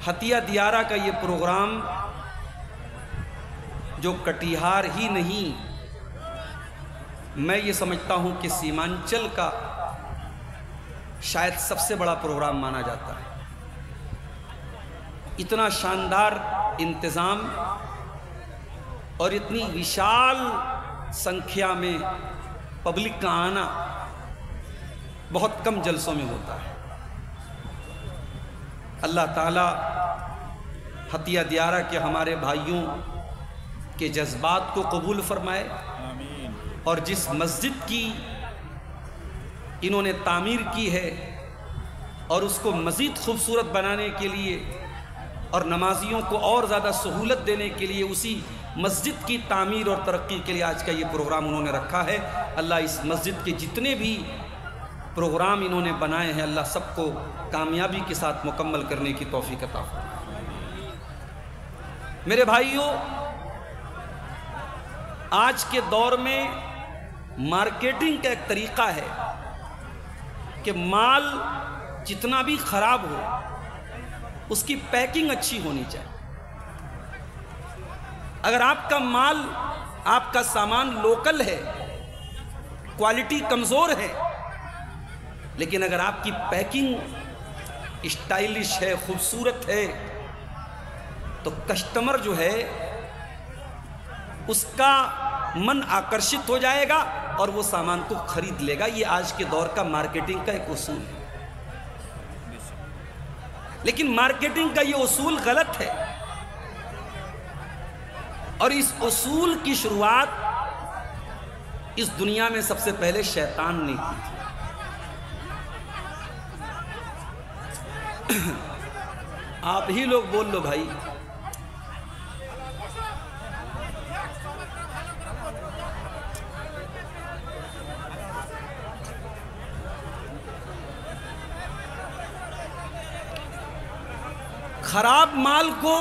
حتیہ دیارہ کا یہ پروگرام جو کٹیہار ہی نہیں، میں یہ سمجھتا ہوں کہ سیمانچل کا شاید سب سے بڑا پروگرام مانا جاتا ہے۔ اتنا شاندار انتظام اور اتنی وشال سنکھیا میں پبلک کا آنا بہت کم جلسوں میں ہوتا ہے۔ اللہ تعالیٰ حتیہ دیارہ کے ہمارے بھائیوں کے جذبات کو قبول فرمائے، اور جس مسجد کی انہوں نے تعمیر کی ہے اور اس کو مزید خوبصورت بنانے کے لیے اور نمازیوں کو اور زیادہ سہولت دینے کے لیے اسی مسجد کی تعمیر اور ترقی کے لیے آج کا یہ پروگرام انہوں نے رکھا ہے۔ اللہ اس مسجد کے جتنے بھی پروگرام انہوں نے بنائے ہیں، اللہ سب کو کامیابی کے ساتھ مکمل کرنے کی توفیق عطا فرمائے۔ میرے بھائیوں، آج کے دور میں مارکیٹنگ کا ایک طریقہ ہے کہ مال جتنا بھی خراب ہو اس کی پیکنگ اچھی ہونی چاہیے۔ اگر آپ کا مال، آپ کا سامان لوکل ہے، کوالٹی کمزور ہے، لیکن اگر آپ کی پیکنگ اسٹائلش ہے، خوبصورت ہے، تو کسٹمر جو ہے اس کا من آکرشت ہو جائے گا اور وہ سامان کو خرید لے گا۔ یہ آج کے دور کا مارکیٹنگ کا ایک اصول ہے، لیکن مارکیٹنگ کا یہ اصول غلط ہے، اور اس اصول کی شروعات اس دنیا میں سب سے پہلے شیطان نے کی تھی۔ آپ ہی لوگ بول لو بھائی۔ خراب مال کو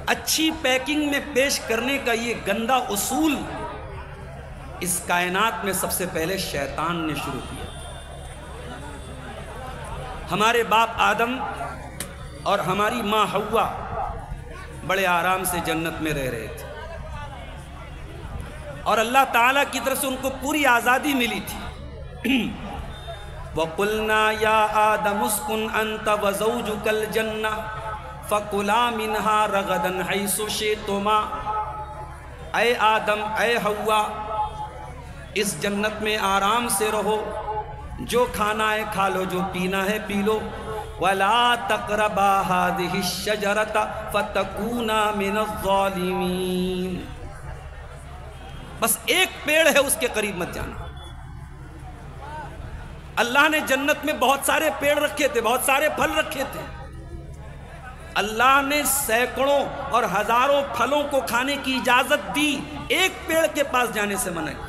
اچھی پیکنگ میں پیش کرنے کا یہ گندا اصول اس کائنات میں سب سے پہلے شیطان نے شروع کیا۔ ہمارے باپ آدم اور ہماری ماں حوا بڑے آرام سے جنت میں رہ رہے تھے، اور اللہ تعالیٰ کی طرف سے ان کو پوری آزادی ملی تھی۔ وَقُلْنَا يَا آدَمُ اسْكُنْ أَنْتَ وَزَوْجُكَ الْجَنَّةَ فَكُلَا مِنْهَا رَغَدًا حَيْثُ شِئْتُمَا، اے آدم، اے حوا، اس جنت میں آرام سے رہو، جو کھانا ہے کھا لو، جو پینا ہے پی لو، وَلَا تَقْرَبَا هَذِهِ الشَّجَرَةَ فَتَكُونَا مِنَ الظَّالِمِينَ، بس ایک پیڑ ہے اس کے قریب مت جانا۔ اللہ نے جنت میں بہت سارے پیڑ رکھے تھے، بہت سارے پھل رکھے تھے، اللہ نے سینکڑوں اور ہزاروں پھلوں کو کھانے کی اجازت دی، ایک پیڑ کے پاس جانے سے منع کیا۔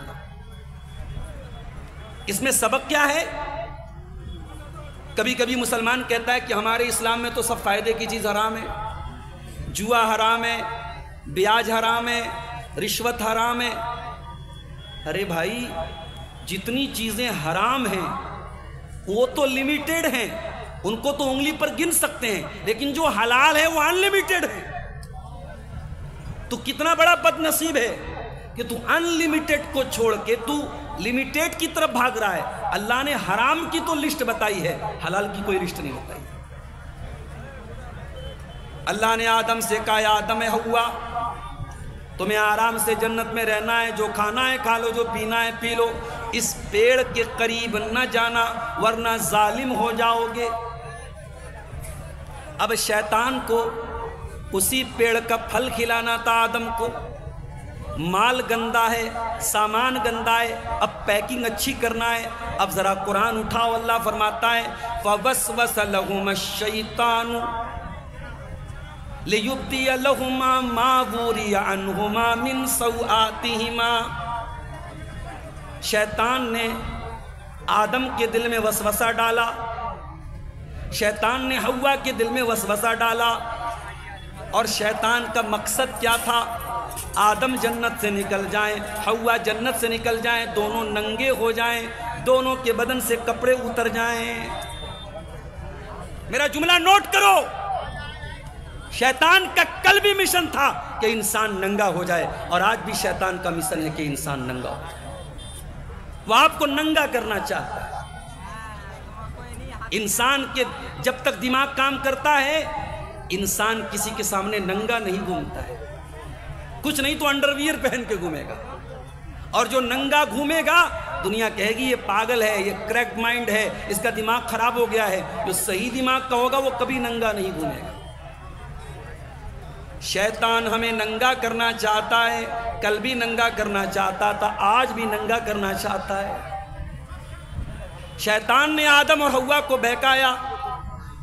اس میں سبق کیا ہے؟ کبھی کبھی مسلمان کہتا ہے کہ ہمارے اسلام میں تو سب فائدے کی چیز حرام ہے، جوا حرام ہے، بیاج حرام ہے، رشوت حرام ہے۔ ارے بھائی، جتنی چیزیں حرام ہیں وہ تو لیمیٹڈ ہیں، ان کو تو انگلی پر گن سکتے ہیں، لیکن جو حلال ہے وہ انلیمیٹڈ ہے۔ تو کتنا بڑا بد نصیب ہے کہ تو انلیمیٹڈ کو چھوڑ کے تو لیمیٹڈ کی طرف بھاگ رہا ہے۔ اللہ نے حرام کی تو لسٹ بتائی ہے، حلال کی کوئی لسٹ نہیں بتائی۔ اللہ نے آدم سے کہا، یا آدم حوا، تمہیں آرام سے جنت میں رہنا ہے، جو کھانا ہے کھا لو، جو پینا ہے پی لو، اس پیڑ کے قریب نہ جانا ورنہ ظالم ہو جاؤ گے۔ اب شیطان کو اسی پیڑ کا پھل کھلانا تھا آدم کو، مال گندا ہے، سامان گندا ہے، اب پیکنگ اچھی کرنا ہے۔ اب ذرا قرآن اٹھاؤ، اللہ فرماتا ہے فَوَسْوَسَ لَهُمَا الشَّيْطَانُ لِيُبْدِيَ لَهُمَا مَا وُرِيَ عَنْهُمَا مِنْ سَوْآتِهِمَا، شیطان نے آدم کے دل میں وسوسہ ڈالا، شیطان نے حوا کے دل میں وسوسہ ڈالا، اور شیطان کا مقصد کیا تھا؟ آدم جنت سے نکل جائیں، حوا جنت سے نکل جائیں، دونوں ننگے ہو جائیں، دونوں کے بدن سے کپڑے اتر جائیں۔ میرا جملہ نوٹ کرو، شیطان کا کل بھی مشن تھا کہ انسان ننگا ہو جائے، اور آج بھی شیطان کا مشن ہے کہ انسان ننگا ہو جائے۔ وہ آپ کو ننگا کرنا چاہتا ہے۔ انسان کے جب تک دماغ کام کرتا ہے، انسان کسی کے سامنے ننگا نہیں گھومتا ہے، کچھ نہیں تو انڈرویئر پہن کے گھومے گا، اور جو ننگا گھومے گا دنیا کہے گی یہ پاگل ہے، یہ کریکٹ مائنڈ ہے، اس کا دماغ خراب ہو گیا ہے۔ جو صحیح دماغ کا ہوگا وہ کبھی ننگا نہیں گھومے گا۔ شیطان ہمیں ننگا کرنا چاہتا ہے، کل بھی ننگا کرنا چاہتا تھا، آج بھی ننگا کرنا چاہتا ہے۔ شیطان نے آدم اور حوا کو بہکایا،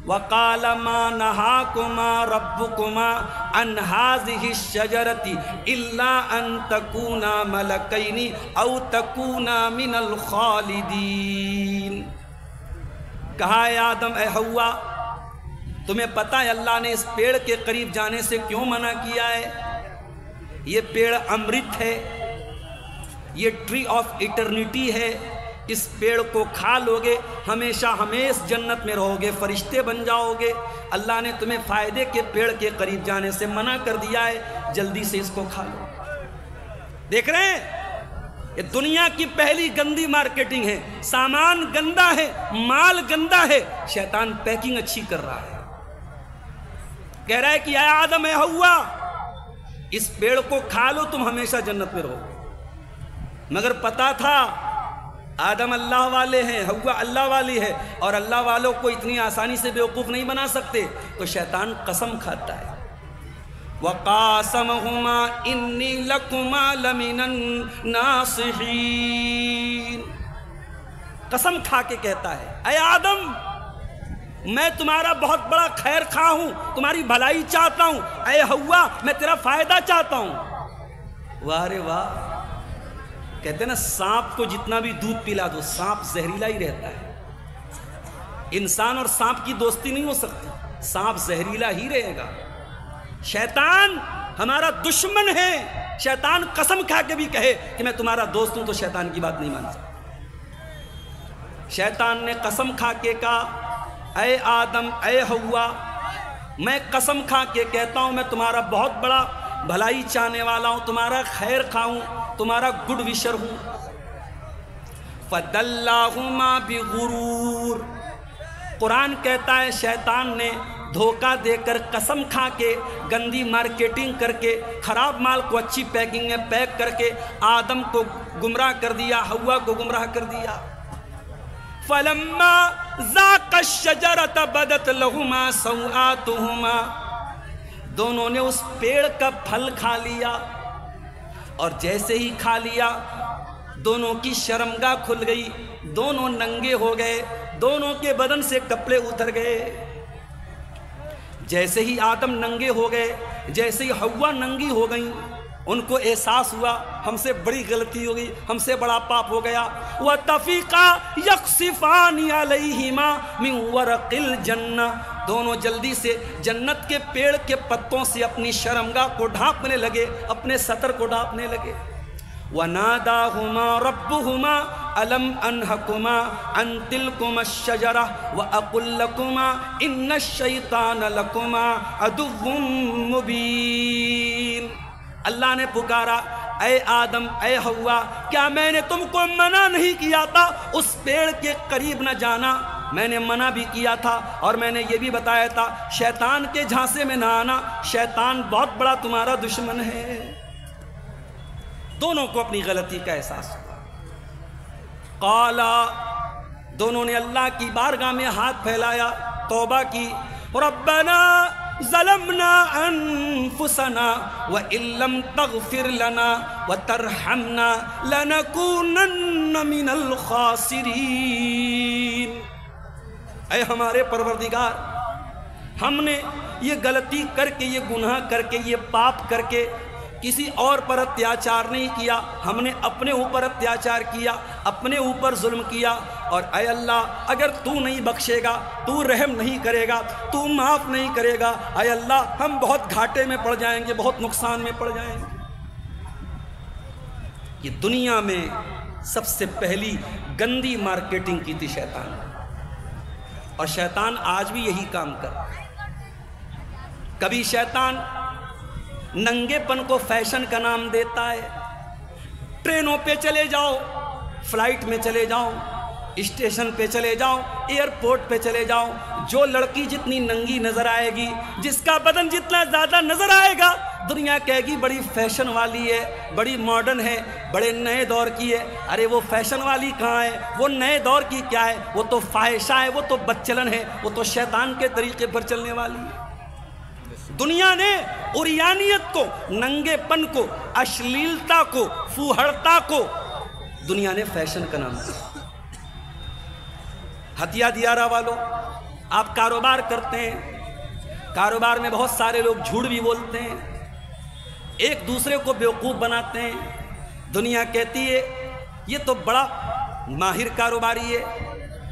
وَقَالَ مَا نَهَاكُمَا رَبُّكُمَا عَنْ هَٰذِهِ الشَّجَرَةِ إِلَّا أَن تَكُونَا مَلَكَيْنِ أَوْ تَكُونَا مِنَ الْخَالِدِينَ۔ کہا اے آدم، اے حوا، تمہیں پتہ ہے اللہ نے اس پیڑ کے قریب جانے سے کیوں منع کیا ہے؟ یہ پیڑ امرت ہے، یہ ٹری آف ایٹرنیٹی ہے، اس پیڑ کو کھا لوگے ہمیشہ ہمیش جنت میں رہو گے، فرشتے بن جاؤ گے۔ اللہ نے تمہیں فائدے کے پیڑ کے قریب جانے سے منع کر دیا ہے، جلدی سے اس کو کھا لو۔ دیکھ رہے ہیں، یہ دنیا کی پہلی گندی مارکیٹنگ ہے۔ سامان گندا ہے، مال گندا ہے، شیطان پیکنگ اچھی کر رہا ہے۔ کہہ رہا ہے کہ اے آدم، اے حوا، اس پیڑ کو کھا لو، تم ہمیشہ جنت میں رہو گے۔ مگر پتا تھا آدم اللہ والے ہیں، حوا اللہ والی ہے، اور اللہ والوں کو اتنی آسانی سے بیوقوف نہیں بنا سکتے، تو شیطان قسم کھاتا ہے، وَقَاسَمَهُمَا إِنِّي لَكُمَا لَمِنَ النَّاصِحِينَ۔ قسم کھا کے کہتا ہے، اے آدم، میں تمہارا بہت بڑا خیر خواہ ہوں، تمہاری بھلائی چاہتا ہوں، اے حوا میں تیرا فائدہ چاہتا ہوں۔ واہ رے واہ، کہتے ہیں نا سانپ کو جتنا بھی دودھ پلا دو سانپ زہریلا ہی رہتا ہے۔ انسان اور سانپ کی دوستی نہیں ہو سکتی، سانپ زہریلا ہی رہے گا۔ شیطان ہمارا دشمن ہے، شیطان قسم کھا کے بھی کہے کہ میں تمہارا دوست ہوں تو شیطان کی بات نہیں مان سکتا۔ شیطان نے قسم کھا کے کہا، اے آدم، اے حوا، میں قسم کھا کے کہتا ہوں میں تمہارا بہت بڑا بھلائی چاہنے والا ہوں، تمہارا خیر خواہ ہوں، تمہارا گڈ وشر ہوں۔ فَدَلَّاهُمَا بِغُرُورٍ، قرآن کہتا ہے شیطان نے دھوکہ دے کر، قسم کھا کے، گندی مارکیٹنگ کر کے، خراب مال کو اچھی پیکنگ میں پیک کر کے آدم کو گمراہ کر دیا، حوا کو گمراہ کر دیا۔ فَلَمَّا ذَاقَ الشَّجَرَةَ بَدَتْ لَهُمَا سَوْآتُهُمَا، دونوں نے اس پیڑ کا پھل کھا لیا، اور جیسے ہی کھا لیا دونوں کی شرمگاہ کھل گئی، دونوں ننگے ہو گئے، دونوں کے بدن سے کپڑے اتر گئے۔ جیسے ہی آدم ننگے ہو گئے، جیسے ہی حوا ننگی ہو گئیں، ان کو احساس ہوا ہم سے بڑی غلطی ہو گئی، ہم سے بڑا پاپ ہو گیا۔ وَتَفِقَا يَقْصِفَانِ عَلَيْهِمَا مِنْ وَرَقِ الْجَنَّةِ، دونوں جلدی سے جنت کے پیڑ کے پتوں سے اپنی شرمگاہ کو ڈھانپنے لگے، اپنے سطر کو ڈھانپنے لگے۔ وَنَادَاهُمَا رَبُّهُمَا أَلَمْ أَنْهَكُمَا عَنْ تِلْكُمَا الشَّجَرَةِ وَأَقُلْ لَكُمَا إِنَّ الشَّيْطَانَ لَكُمَا عَدُوٌّ مُّبِينٌ۔ اللہ نے پکارا، اے آدم، اے حوا، کیا میں نے تم کو منع نہیں کیا تھا اس پیڑ کے قریب نہ جانا؟ میں نے منع بھی کیا تھا، اور میں نے یہ بھی بتایا تھا شیطان کے جھانسے میں نہ آنا، شیطان بہت بڑا تمہارا دشمن ہے۔ دونوں کو اپنی غلطی کا احساس ہوا۔ قالا، دونوں نے اللہ کی بارگاہ میں ہاتھ پھیلایا، توبہ کی، ربنا ظلمنا انفسنا وان لم تغفر لنا وترحمنا لنكونن من الخاسرین۔ اے ہمارے پروردگار، ہم نے یہ غلطی کر کے، یہ گناہ کر کے، یہ پاپ کر کے کسی اور پر اتیاچار نہیں کیا، ہم نے اپنے اوپر اتیاچار کیا، اپنے اوپر ظلم کیا، اور اے اللہ اگر تو نہیں بخشے گا، تو رحم نہیں کرے گا، تو معاف نہیں کرے گا، اے اللہ ہم بہت گھاٹے میں پڑ جائیں گے، بہت نقصان میں پڑ جائیں گے۔ یہ دنیا میں سب سے پہلی گندی مارکیٹنگ کی تھی شیطان، اور شیطان آج بھی یہی کام کر رہا ہے۔ کبھی شیطان ننگے پن کو فیشن کا نام دیتا ہے. ٹرینوں پہ چلے جاؤ, فلائٹ میں چلے جاؤ, اسٹیشن پہ چلے جاؤ, ایئرپورٹ پہ چلے جاؤ, جو لڑکی جتنی ننگی نظر آئے گی, جس کا بدن جتنا زیادہ نظر آئے گا, دنیا کہے گی بڑی فیشن والی ہے, بڑی ماڈرن ہے, بڑے نئے دور کی ہے. ارے وہ فیشن والی کہاں ہے, وہ نئے دور کی کیا ہے, وہ تو فاحشہ ہے, وہ تو بدچلن ہے, وہ تو شیطان کے طریقے پر چلنے والی ہے. دنیا نے عریانیت کو, ننگے پن کو, اشلیلتا کو, فوہڑتا کو دنیا نے فیشن کا نام دیا. ہتھیا دیارہ والوں, آپ کاروبار کرتے ہیں, کاروبار میں بہت سارے لوگ جھوٹ بھی بولتے ہیں, ایک دوسرے کو بیوقوف بناتے ہیں. دنیا کہتی ہے یہ تو بڑا ماہر کاروباری ہے,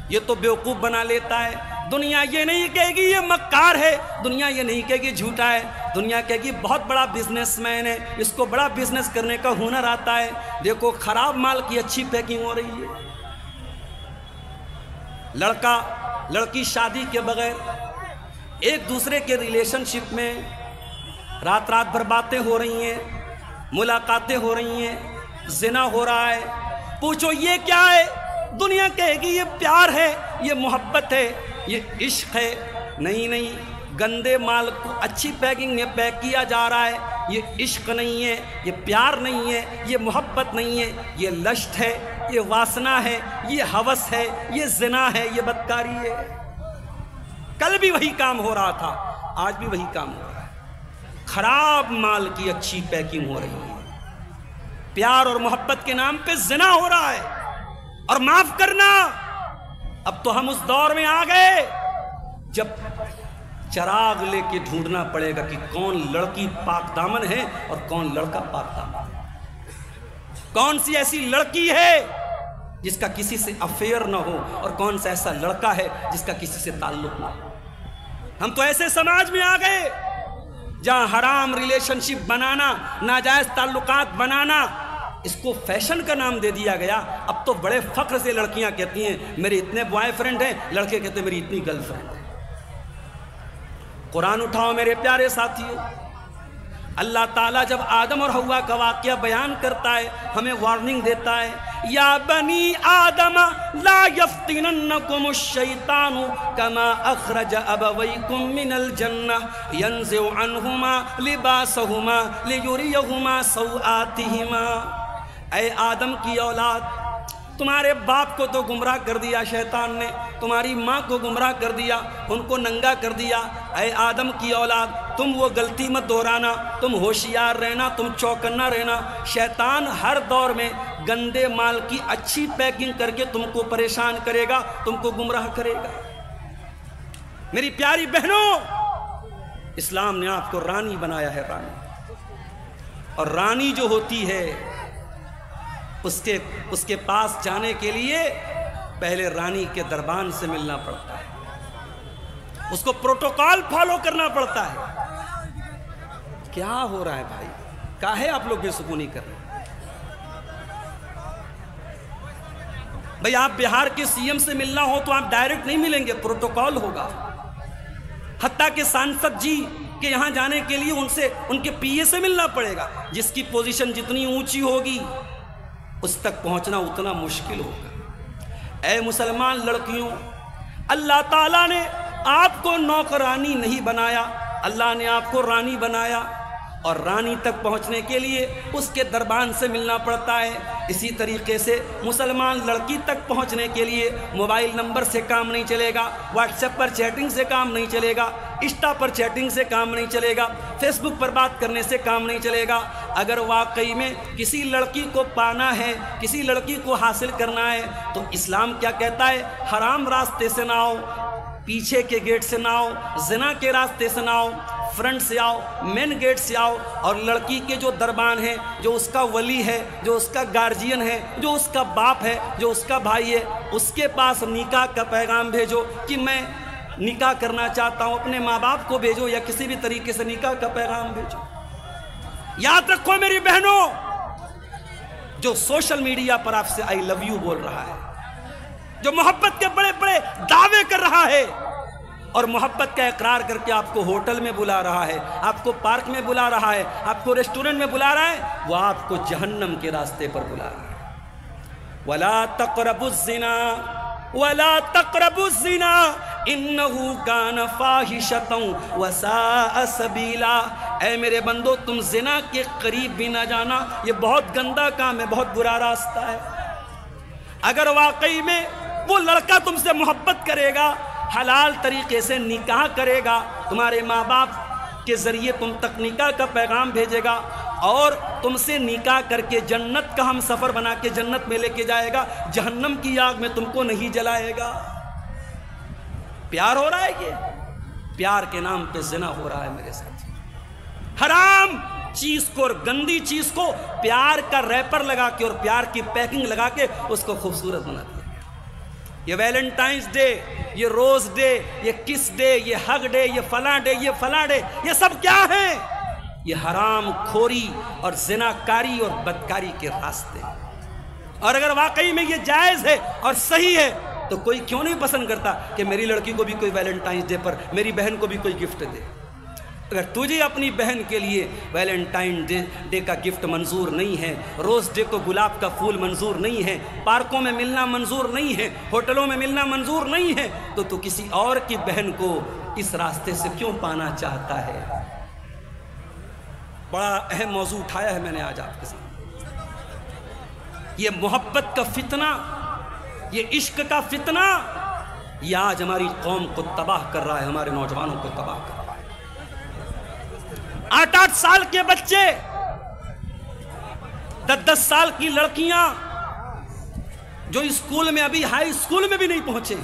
یہ تو بیوقوف بنا لیتا ہے. دنیا یہ نہیں کہے گی یہ مکار ہے, دنیا یہ نہیں کہے گی جھوٹا ہے, دنیا کہے گی بہت بڑا بزنس مین ہے, اس کو بڑا بزنس کرنے کا ہنر آتا ہے. دیکھو خراب مال کی اچھی پیکنگ ہو رہی ہے. لڑکا لڑکی شادی کے بغیر ایک دوسرے کے ریلیشن شپ میں رات رات بھر باتیں ہو رہی ہیں, ملاقاتیں ہو رہی ہیں, زنا ہو رہا ہے. پوچھو یہ کیا ہے, دنیا کہے گی یہ پیار ہے, یہ محبت ہے, یہ عشق ہے. نہیں نہیں, گندے مال کو اچھی پیکنگ میں پیک کیا جا رہا ہے. یہ عشق نہیں ہے, یہ پیار نہیں ہے, یہ محبت نہیں ہے, یہ لشت ہے, یہ واسنا ہے, یہ ہوس ہے, یہ زنا ہے, یہ بدکاری ہے. کل بھی وہی کام ہو رہا تھا, آج بھی وہی کام ہو رہا ہے. خراب مال کی اچھی پیکنگ ہو رہی ہے, پیار اور محبت کے نام پہ زنا ہو رہا ہے. اور معاف کرنا, اب تو ہم اس دور میں آ گئے جب چراغ لے کے ڈھونڈنا پڑے گا کہ کون لڑکی پاک دامن ہے اور کون لڑکا پاک دامن ہے. کون سی ایسی لڑکی ہے جس کا کسی سے افیئر نہ ہو, اور کون سا ایسا لڑکا ہے جس کا کسی سے تعلق نہ ہو. ہم تو ایسے سماج میں آ گئے جہاں حرام ریلیشن شپ بنانا, ناجائز تعلقات بنانا, اس کو فیشن کا نام دے دیا گیا. اب تو بڑے فخر سے لڑکیاں کہتی ہیں میرے اتنے بوائے فرینڈ ہیں, لڑکے کہتے ہیں میری اتنی گرل فرینڈ ہے. قرآن اٹھاؤ میرے پیارے ساتھیوں. اللہ تعالیٰ جب آدم اور حوا کا واقعہ بیان کرتا ہے, ہمیں وارننگ دیتا ہے, یا بنی آدم لا یفتننکم الشیطان کما اخرج ابویکم من الجنہ ینزع عنہما لباسہما لیریہما سوآتہما. اے آدم کی اولاد, تمہارے باپ کو تو گمراہ کر دیا شیطان نے, تمہاری ماں کو گمراہ کر دیا, ان کو ننگا کر دیا. اے آدم کی اولاد, تم وہ غلطی مت دہرانا, تم ہوشیار رہنا, تم چوکنا رہنا. شیطان ہر دور میں گندے مال کی اچھی پیکنگ کر کے تم کو پریشان کرے گا, تم کو گمراہ کرے گا. میری پیاری بہنوں, اسلام نے آپ کو رانی بنایا ہے, رانی. اور رانی جو ہوتی ہے اس کے پاس جانے کے لیے پہلے رانی کے دربان سے ملنا پڑتا ہے, اس کو پروٹوکال فالو کرنا پڑتا ہے. کیا ہو رہا ہے بھائی, کاہے آپ لوگ بے سکونی کر رہے ہیں؟ بھائی آپ بہار کے سی ایم سے ملنا ہو تو آپ ڈائریکٹ نہیں ملیں گے, پروٹوکال ہوگا. حتیٰ کہ سانسد جی کہ یہاں جانے کے لیے ان کے پی اے سے ملنا پڑے گا. جس کی پوزیشن جتنی اونچی ہوگی اس تک پہنچنا اتنا مشکل ہوگا. اے مسلمان لڑکیوں, اللہ تعالیٰ نے آپ کو نوکرانی نہیں بنایا, اللہ نے آپ کو رانی بنایا. اور رانی تک پہنچنے کے لیے اس کے دربان سے ملنا پڑتا ہے. اسی طریقے سے مسلمان لڑکی تک پہنچنے کے لیے موبائل نمبر سے کام نہیں چلے گا, واٹس ایپ پر چیٹنگ سے کام نہیں چلے گا, انسٹا پر چیٹنگ سے کام نہیں چلے گا, فیس بک پر بات کرنے سے کام نہیں چلے گا. اگر واقعی میں کسی لڑکی کو پانا ہے, کسی لڑکی کو حاصل کرنا ہے, تو اسلام کیا کہتا ہے؟ حرام راستے سے نہ آؤ, پیچھے کے گیٹ سے نہ آؤ, زنا کے راستے سے نہ آؤ, فرنٹ سے آؤ, مین گیٹ سے آؤ. اور لڑکی کے جو دربان ہے, جو اس کا ولی ہے, جو اس کا گارجین ہے, جو اس کا باپ ہے, جو اس کا بھائی ہے, اس کے پاس نکاح کا پیغام بھیجو کہ میں نکاح کرنا چاہتا ہوں. اپنے ماں باپ کو بھیجو یا کسی بھی طریقے سے نکاح کا پیغام بھیجو. یاد رکھو میری بہنوں, جو سوشل میڈیا پر آپ سے آئی لو یو بول رہا ہے, جو محبت کے بڑے بڑے دعوے کر رہا ہے, اور محبت کا اقرار کر کے آپ کو ہوٹل میں بلا رہا ہے، آپ کو پارک میں بلا رہا ہے، آپ کو ریسٹورنٹ میں بلا رہا ہے، وہ آپ کو جہنم کے راستے پر بلا رہا ہے۔ وَلَا تَقْرَبُوا الزِّنَا وَلَا تَقْرَبُوا الزِّنَا إِنَّهُ كَانَ فَاحِشَةً وَسَاءَ سَبِيلًا۔ اے میرے بندو، تم زنا کے قریب بھی نہ جانا، یہ بہت گندا کام ہے، بہت برا راستہ ہے۔ اگر واقعی میں وہ لڑکا تم سے محبت کرے گا، حلال طریقے سے نکاح کرے گا، تمہارے ماں باپ کے ذریعے تم تک نکاح کا پیغام بھیجے گا اور تم سے نکاح کر کے جنت کا ہم سفر بنا کے جنت میں لے کے جائے گا، جہنم کی آگ میں تم کو نہیں جلائے گا۔ پیار ہو رہا ہے، یہ پیار کے نام پہ زنا ہو رہا ہے میرے ساتھ۔ حرام چیز کو اور گندی چیز کو پیار کا ریپر لگا کے اور پیار کی پیکنگ لگا کے اس کو خوبصورت بنا دیا۔ یہ ویلنٹائنز ڈے، یہ روز ڈے، یہ کس ڈے، یہ ہگ ڈے، یہ فلاں ڈے، یہ فلاں ڈے، یہ سب کیا ہے؟ یہ حرام خوری اور زناکاری اور بدکاری کے راستے۔ اور اگر واقعی میں یہ جائز ہے اور صحیح ہے تو کوئی کیوں نہیں پسند کرتا کہ میری لڑکی کو بھی کوئی ویلنٹائنز ڈے پر، میری بہن کو بھی کوئی گفٹ دے۔ اگر تجھے اپنی بہن کے لیے ویلنٹائن ڈے کا گفٹ منظور نہیں ہے، روز ڈے کو گلاب کا پھول منظور نہیں ہے، پارکوں میں ملنا منظور نہیں ہے، ہوٹلوں میں ملنا منظور نہیں ہے، تو کسی اور کی بہن کو اس راستے سے کیوں پانا چاہتا ہے؟ بڑا اہم موضوع اٹھایا ہے میں نے آج آپ کے ساتھ۔ یہ محبت کا فتنہ، یہ عشق کا فتنہ، یہ آج ہماری قوم کو تباہ کر رہا ہے، ہمارے نوجوانوں کو تباہ کر رہا ہے۔ 8-8 سال کے بچے، 10-10 سال کی لڑکیاں جو اسکول میں ابھی ہائی اسکول میں بھی نہیں پہنچے،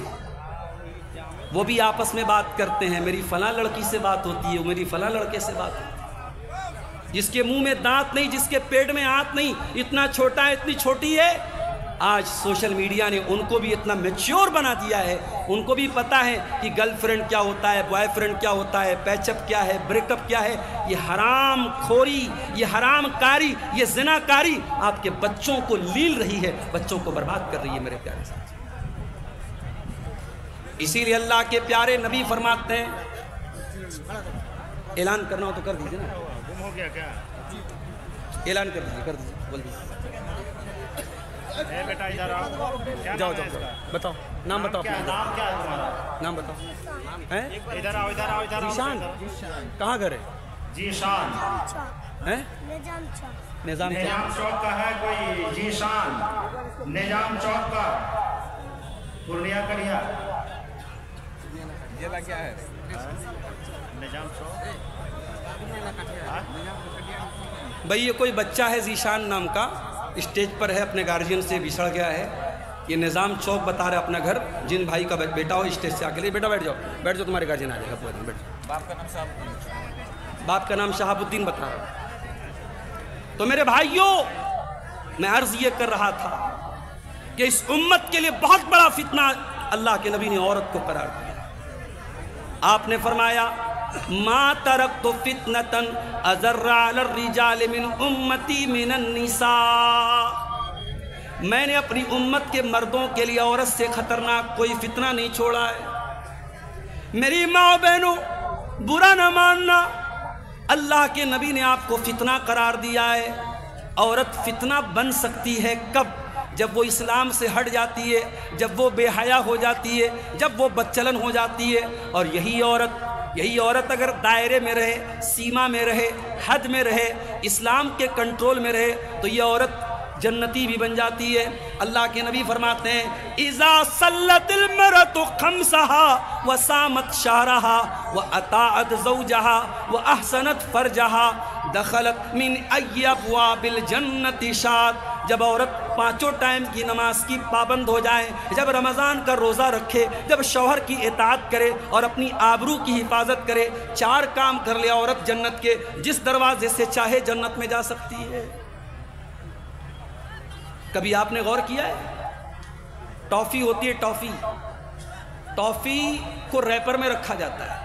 وہ بھی آپس میں بات کرتے ہیں، میری فلاں لڑکی سے بات ہوتی ہے، میری فلاں لڑکے سے بات ہوتی ہے۔ جس کے منہ میں دانت نہیں، جس کے پیٹ میں ہاتھ نہیں، اتنا چھوٹا ہے، اتنی چھوٹی ہے۔ آج سوشل میڈیا نے ان کو بھی اتنا میچور بنا دیا ہے، ان کو بھی پتا ہے کہ گرل فرینڈ کیا ہوتا ہے، بوائے فرینڈ کیا ہوتا ہے، پیچ اپ کیا ہے، بریک اپ کیا ہے۔ یہ حرام خوری، یہ حرام کاری، یہ زنا کاری آپ کے بچوں کو لیل رہی ہے، بچوں کو برباد کر رہی ہے میرے پیارے ساتھی۔ اسی لیے اللہ کے پیارے نبی فرماتے ہیں، اعلان کرنا ہو تو کر دیجیے نا، گم ہو گیا کیا؟ اعلان کر دیجیے، بول دیجیے۔ بیٹا ادھر آؤ، جاؤ بتاؤ، نام بتاؤ، نام کیا ہے تمہارا؟ نام بتاؤ۔ ادھر آؤ، ادھر آؤ، ادھر آؤ۔ ذیشان، کہاں گھر ہے؟ ذیشان، نظام چوک کا ہے کوئی؟ ذیشان نظام چوک کا، پورنیہ کڑیا۔ یہ کیا ہے؟ نظام چوک۔ بھائی یہ کوئی بچہ ہے ذیشان نام کا، اسٹیج پر ہے، اپنے گارجین سے بچھڑ گیا ہے۔ یہ نظام چوک بتا رہا ہے اپنا گھر، جن بھائی کا بیٹا ہو اسٹیج سے آ کے لے، بیٹا بیٹھ جاؤ، تمہارے گارجین آ جائے گا، پورے دن بیٹھ جاؤ۔ باپ کا نام شہاب الدین، باپ کا نام شہاب الدین بتا رہا ہے۔ تو میرے بھائیوں، میں عرض یہ کر رہا تھا کہ اس امت کے لیے بہت بڑا فتنہ اللہ کے نبی نے عورت کو قرار دیا۔ آپ نے فرمایا، ما ترکت فتنة اضر علی الرجال من امتی من النساء، میں نے اپنی امت کے مردوں کے لیے عورت سے خطرناک کوئی فتنہ نہیں چھوڑا ہے۔ میری ماں بہنوں، برا نہ ماننا، اللہ کے نبی نے آپ کو فتنہ قرار دیا ہے۔ عورت فتنہ بن سکتی ہے کب؟ جب وہ اسلام سے ہٹ جاتی ہے، جب وہ بے حیا ہو جاتی ہے، جب وہ بدچلن ہو جاتی ہے۔ اور یہی عورت اگر دائرے میں رہے، سیما میں رہے، حد میں رہے، اسلام کے کنٹرول میں رہے، تو یہ عورت جنتی بھی بن جاتی ہے۔ اللہ کے نبی فرماتے ہیں، اذا صلت المرأة خمسها وصامت شهرها واطاعت زوجها واحسنت فرجها دخلت من ای ابواب الجنت شاءت۔ جب عورت 5 ٹائم کی نماز کی پابند ہو جائے، جب رمضان کا روزہ رکھے، جب شوہر کی اطاعت کرے اور اپنی آبرو کی حفاظت کرے، 4 کام کر لے، عورت جنت کے جس دروازے سے چاہے جنت میں جا سکتی ہے۔ کبھی آپ نے غور کیا ہے؟ ٹافی ہوتی ہے، ٹافی کو ریپر میں رکھا جاتا ہے۔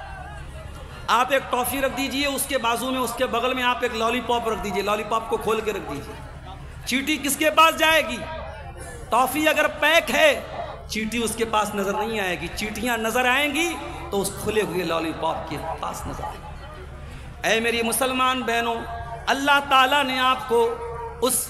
آپ ایک ٹافی رکھ دیجئے، اس کے بازو میں، اس کے بغل میں آپ ایک لالی پاپ رکھ دیجئے، لالی پاپ کو کھول کے رکھ دیجئے۔ چیٹی کس کے پاس جائے گی؟ ٹافی اگر پیک ہے، چیٹی اس کے پاس نظر نہیں آئے گی۔ چیٹیاں نظر آئیں گی تو اس کھلے ہوئے لالی پاپ کے پاس نظر آئے۔ اے میری مسلمان بہنوں، اللہ تعالیٰ نے آپ کو اس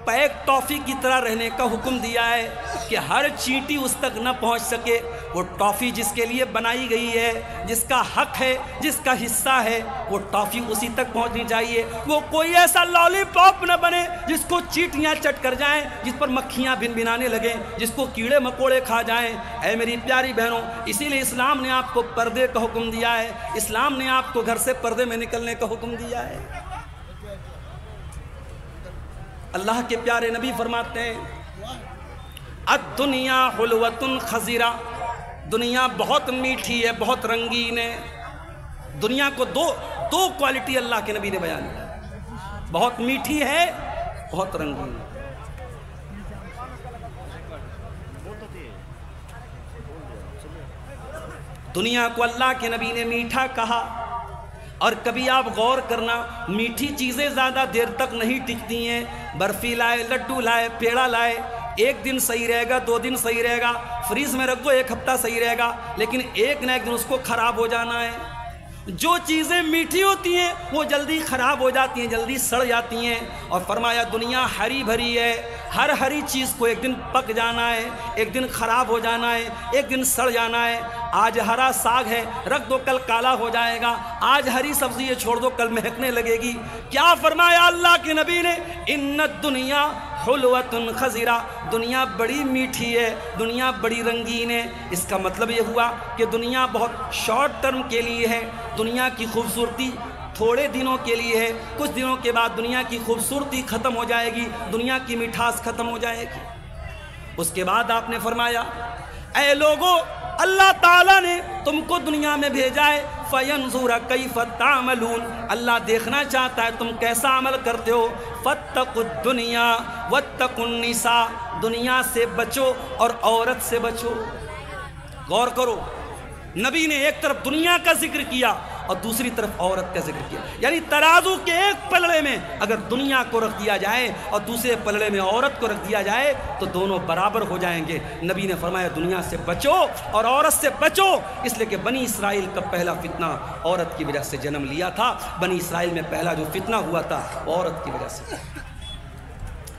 پیک ٹافی کی طرح رہنے کا حکم دیا ہے کہ ہر چینٹی اس تک نہ پہنچ سکے۔ وہ ٹافی جس کے لیے بنائی گئی ہے، جس کا حق ہے، جس کا حصہ ہے، وہ ٹافی اسی تک پہنچنی چاہیے۔ وہ کوئی ایسا لالی پاپ نہ بنے جس کو چیٹیاں چٹ کر جائیں، جس پر مکھیاں بن بنانے لگیں، جس کو کیڑے مکوڑے کھا جائیں۔ اے میری پیاری بہنوں، اسی لیے اسلام نے آپ کو پردے کا حکم دیا ہے، اسلام نے آپ کو گھر سے پردے میں نکلنے کا حکم دیا ہے۔ اللہ کے پیارے نبی فرماتے ہیں الدنیا حلوۃ خضرہ، دنیا بہت میٹھی ہے، بہت رنگین ہے۔ دنیا کو دو کوالٹی اللہ کے نبی نے بیان کی، بہت میٹھی ہے، بہت رنگین ہے۔ دنیا کو اللہ کے نبی نے میٹھا کہا، اور کبھی آپ غور کرنا، میٹھی چیزیں زیادہ دیر تک نہیں ٹکتی ہیں۔ برفی لائے، لڈو لائے، پیڑا لائے، ایک دن صحیح رہے گا، 2 دن صحیح رہے گا، فریز میں رکھ دو 1 ہفتہ صحیح رہے گا، لیکن ایک نہ ایک دن اس کو خراب ہو جانا ہے۔ جو چیزیں میٹھی ہوتی ہیں وہ جلدی خراب ہو جاتی ہیں، جلدی سڑ جاتی ہیں۔ اور فرمایا دنیا ہری بھری ہے، ہر ہری چیز کو ایک دن پک جانا ہے، ایک دن خراب ہو جانا ہے، ایک دن سڑ جانا ہے۔ آج ہرا ساگ ہے، رکھ دو کل کالا ہو جائے گا، آج ہری سبزی ہے چھوڑ دو کل مہکنے لگے گی۔ کیا فرمایا اللہ کے نبی نے؟ ان الدنیا حلوۃ خضرہ، دنیا بڑی میٹھی ہے، دنیا بڑی رنگین ہے۔ اس کا مطلب یہ ہوا کہ دنیا بہت شارٹ ٹرم کے لیے ہے، دنیا کی خوبصورتی تھوڑے دنوں کے لیے ہے، کچھ دنوں کے بعد دنیا کی خوبصورتی ختم ہو جائے گی، دنیا کی مٹھاس ختم ہو جائے گی۔ اس کے بعد آپ نے فرمایا اے لوگو، اللہ تعالیٰ نے تم کو دنیا میں بھیجا ہے فَيَنْظُرَ كَيْفَ تَعْمَلُونَ، اللہ دیکھنا چاہتا ہے تم کیسا عمل کرتے ہو۔ فَاتَّقُوا الدُّنْيَا وَاتَّقُوا النِّسَاءَ، دنیا سے بچو اور عورت سے بچو۔ غور کرو، نبی نے ایک طرف دنیا کا ذکر کیا اور دوسری طرف عورت کا ذکر کیا، یعنی ترازو کے ایک پلڑے میں اگر دنیا کو رکھ دیا جائے اور دوسرے پلڑے میں عورت کو رکھ دیا جائے تو دونوں برابر ہو جائیں گے۔ نبی نے فرمایا دنیا سے بچو اور عورت سے بچو، اس لیے کہ بنی اسرائیل کا پہلا فتنہ عورت کی وجہ سے جنم لیا تھا۔ بنی اسرائیل میں پہلا جو فتنہ ہوا تھا وہ عورت کی وجہ سے۔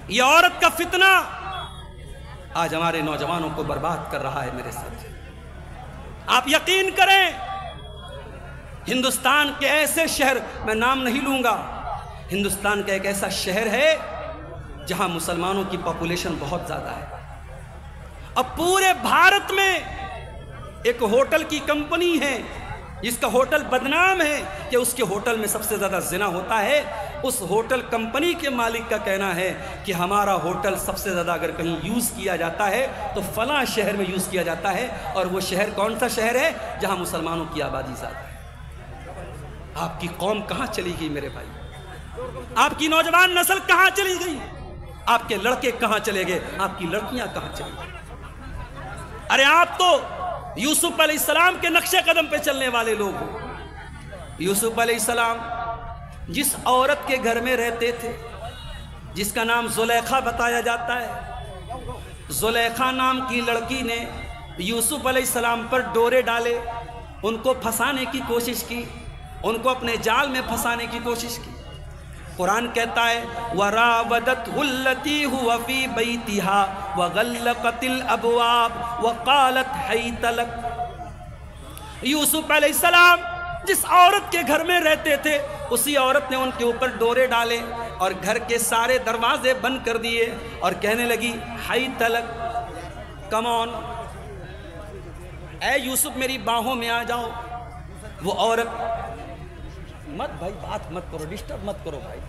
یہ عورت کا فتنہ آج ہمارے نوجوانوں کو برباد کر رہا ہے میرے ساتھ۔ آپ یقین کریں، ہندوستان کے ایسے شہر، میں نام نہیں لوں گا، ہندوستان کا ایک ایسا شہر ہے جہاں مسلمانوں کی پاپولیشن بہت زیادہ ہے۔ اب پورے بھارت میں ایک ہوٹل کی کمپنی ہے جس کا ہوٹل بدنام ہے کہ اس کے ہوٹل میں سب سے زیادہ زنا ہوتا ہے۔ اس ہوٹل کمپنی کے مالک کا کہنا ہے کہ ہمارا ہوٹل سب سے زیادہ اگر کہیں یوز کیا جاتا ہے تو فلاں شہر میں یوز کیا جاتا ہے، اور وہ شہر کون سا شہر ہے؟ جہاں مسلمانوں کی آبادی زیادہ ہے۔ آپ کی قوم کہاں چلی گئی میرے بھائی؟ آپ کی نوجوان نسل کہاں چلی گئی؟ آپ کے لڑکے کہاں چلے گئے؟ آپ کی لڑکیاں کہاں چلی گئی؟ ارے آپ تو یوسف علیہ السلام کے نقش قدم پہ چلنے والے لوگ ہو۔ یوسف علیہ السلام جس عورت کے گھر میں رہتے تھے، جس کا نام زلیخا بتایا جاتا ہے، زلیخا نام کی لڑکی نے یوسف علیہ السلام پر ڈورے ڈالے، ان کو پھنسانے کی کوشش کی، ان کو اپنے جال میں پھنسانے کی کوشش کی۔ قرآن کہتا ہے وَرَاوَدَتْهُ الَّتِي هُوَ فِي بَيْتِهَا وَغَلَّقَتِ الْأَبْوَابَ وَقَالَتْ حَيْتَ لَكَ، یوسف علیہ السلام جس عورت کے گھر میں رہتے تھے اسی عورت نے ان کے اوپر ڈورے ڈالے اور گھر کے سارے دروازے بند کر دیے اور کہنے لگی حیت لک، کم آن، اے یوسف میری باہوں میں آ جاؤ۔ وہ عورت، مت بھائی بات مت کرو، ڈسٹرب مت کرو بھائی،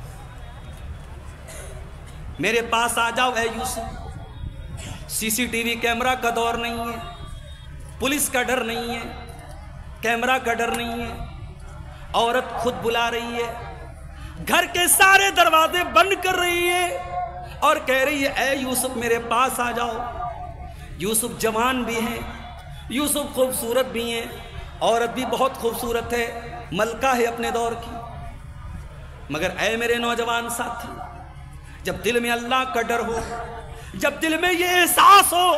میرے پاس آ جاؤ اے یوسف۔ سی سی ٹی وی کیمرہ کا دور نہیں ہے، پولیس کا ڈر نہیں ہے، کیمرہ کا ڈر نہیں ہے، عورت خود بلا رہی ہے، گھر کے سارے دروازے بند کر رہی ہے اور کہہ رہی ہے اے یوسف میرے پاس آ جاؤ۔ یوسف جوان بھی ہیں، یوسف خوبصورت بھی ہیں، عورت بھی بہت خوبصورت ہے، ملکہ ہے اپنے دور کی، مگر اے میرے نوجوان ساتھی، جب دل میں اللہ کا ڈر ہو، جب دل میں یہ احساس ہو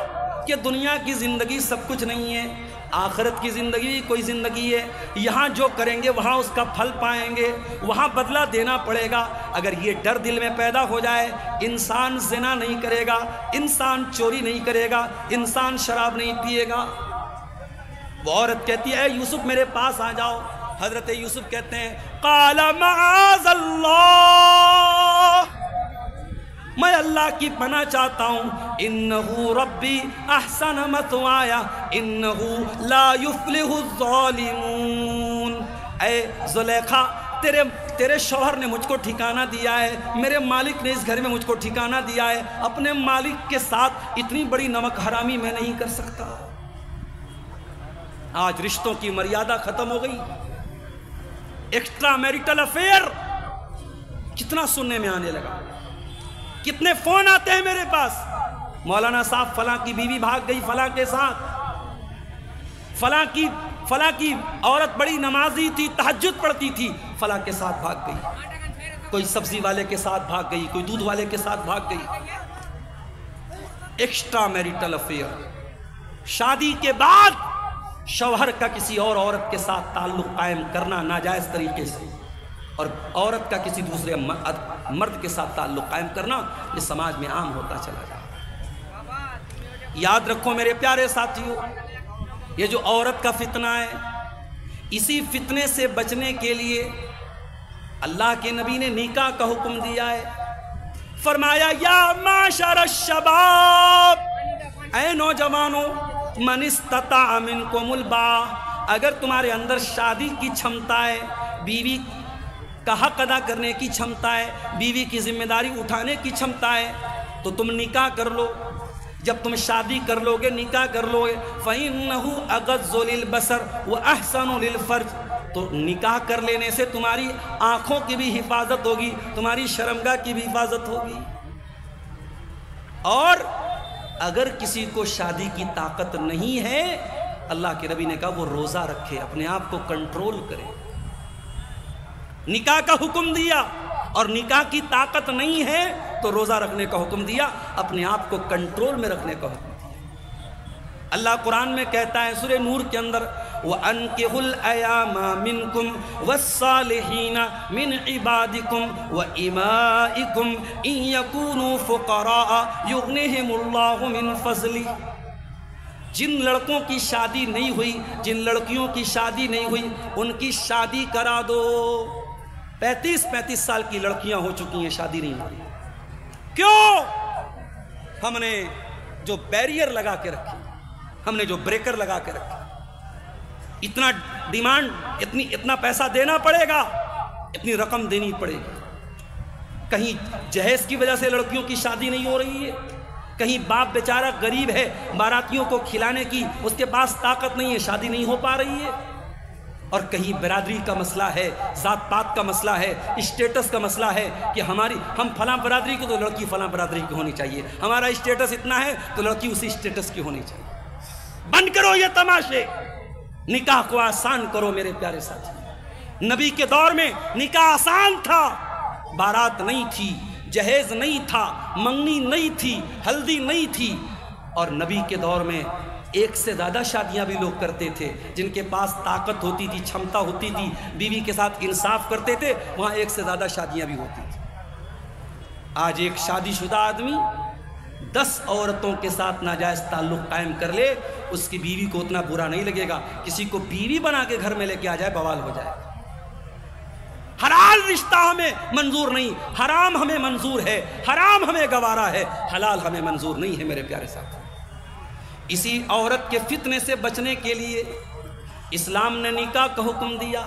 کہ دنیا کی زندگی سب کچھ نہیں ہے، آخرت کی زندگی کوئی زندگی ہے، یہاں جو کریں گے وہاں اس کا پھل پائیں گے، وہاں بدلہ دینا پڑے گا۔ اگر یہ ڈر دل میں پیدا ہو جائے، انسان زنا نہیں کرے گا، انسان چوری نہیں کرے گا، انسان شراب نہیں پیے گا۔ وہ عورت کہتی ہے اے یوسف میرے پاس آ جاؤ۔ حضرت یوسف کہتے ہیں قال معاذ اللہ، میں اللہ کی پناہ چاہتا ہوں، انہو ربی احسن مثوایا انہو لا یفلح الظالمون۔ اے زلیخا، تیرے شوہر نے مجھ کو ٹھکانہ دیا ہے، میرے مالک نے اس گھر میں مجھ کو ٹھکانہ دیا ہے، اپنے مالک کے ساتھ اتنی بڑی نمک حرامی میں نہیں کر سکتا۔ آج رشتوں کی مریادہ ختم ہو گئی، ایکسٹرا میریٹل افیئر کتنا سننے میں آنے لگا، کتنے فون آتے ہیں میرے پاس، مولانا صاحب فلاں کی بیوی بھاگ گئی فلاں کے ساتھ، فلاں کی عورت بڑی نمازی تھی، تہجد پڑھتی تھی، فلاں کے ساتھ بھاگ گئی، کوئی سبزی والے کے ساتھ بھاگ گئی، کوئی دودھ والے کے ساتھ بھاگ گئی۔ ایکسٹرا میریٹل افیئر، شادی کے بعد شوہر کا کسی اور عورت کے ساتھ تعلق قائم کرنا ناجائز طریقے سے، اور عورت کا کسی دوسرے مرد کے ساتھ تعلق قائم کرنا، یہ سماج میں عام ہوتا چلا جائے۔ یاد رکھو میرے پیارے ساتھیوں، یہ جو عورت کا فتنہ ہے، اسی فتنے سے بچنے کے لیے اللہ کے نبی نے نکاح کا حکم دیا ہے۔ فرمایا یا معشر الشباب، اے نوجوانوں، من استطاع منکم الباء، اگر تمہارے اندر شادی کی چھمتا ہے، بیوی کا حق ادا کرنے کی چھمتا ہے، بیوی کی ذمہ داری اٹھانے کی چھمتا ہے، تو تم نکاح کر لو۔ جب تم شادی کر لو گے، نکاح کر لو گے، فَإِنَّهُ أَغَضُّ لِلْبَصَرِ وَأَحْسَنُ لِلْفَرْجِ، تو نکاح کر لینے سے تمہاری آنکھوں کی بھی حفاظت ہوگی، تمہاری شرمگاہ کی بھی حفاظت ہوگی۔ اور اگر کسی کو شادی کی طاقت نہیں ہے، اللہ کے نبی نے کہا وہ روزہ رکھے، اپنے آپ کو کنٹرول کرے۔ نکاح کا حکم دیا، اور نکاح کی طاقت نہیں ہے تو روزہ رکھنے کا حکم دیا، اپنے آپ کو کنٹرول میں رکھنے کا حکم دیا۔ اللہ قرآن میں کہتا ہے سورہ نور کے اندر وَأَنْكِحُوا الْأَيَامَ مِنْكُمْ وَالصَّالِحِينَ مِنْ عِبَادِكُمْ وَإِمَائِكُمْ إِنْ يَكُونُوا فُقَرَاءَ يُغْنِهِمُ اللَّهُ مِنْ فَضْلِهِ، جن لڑکوں کی شادی نہیں ہوئی، جن لڑکیوں کی شادی نہیں ہوئی، ان کی شادی کرا دو۔ 35 سال کی لڑکیاں ہو چکی ہیں، شادی نہیں ہو رہی۔ کیوں؟ ہم نے جو بیریئر لگا کے رکھی، ہم نے جو بریکر لگا کے رکھی، اتنا ڈیمانڈ، اتنا پیسہ دینا پڑے گا، اتنی رقم دینی پڑے گی۔ کہیں جہیز کی وجہ سے لڑکیوں کی شادی نہیں ہو رہی ہے، کہیں باپ بیچارہ غریب ہے، باراتیوں کو کھلانے کی اس کے پاس طاقت نہیں ہے، شادی نہیں ہو پا رہی ہے، اور کہیں برادری کا مسئلہ ہے، ذات پات کا مسئلہ ہے، اسٹیٹس کا مسئلہ ہے کہ ہم فلاں برادری کی تو لڑکی فلاں برادری کی ہونی چاہیے، ہمارا اسٹیٹس اتنا ہے تو لڑکی اسی اسٹیٹس کی ہونی چاہیے۔ بند کرو یہ تماشے، نکاح کو آسان کرو میرے پیارے ساتھی۔ نبی کے دور میں نکاح آسان تھا، بارات نہیں تھی، جہیز نہیں تھا، منگنی نہیں تھی، ہلدی نہیں تھی، اور نبی کے دور میں ایک سے زیادہ شادیاں بھی لوگ کرتے تھے، جن کے پاس طاقت ہوتی تھی، چھمتا ہوتی تھی، بیوی کے ساتھ انصاف کرتے تھے، وہاں ایک سے زیادہ شادیاں بھی ہوتی تھی۔ آج ایک شادی شدہ آدمی 10 عورتوں کے ساتھ ناجائز تعلق قائم کر لے، اس کی بیوی کو اتنا برا نہیں لگے گا، کسی کو بیوی بنا کے گھر میں لے کے آ جائے بوال ہو جائے۔ حلال رشتہ ہمیں منظور نہیں، حرام ہمیں منظور ہے، حرام ہمیں گوارا ہے، حلال ہمیں منظور نہیں ہے میرے پیارے ساتھ۔ اسی عورت کے فتنے سے بچنے کے لیے اسلام نے نکاح کا حکم دیا،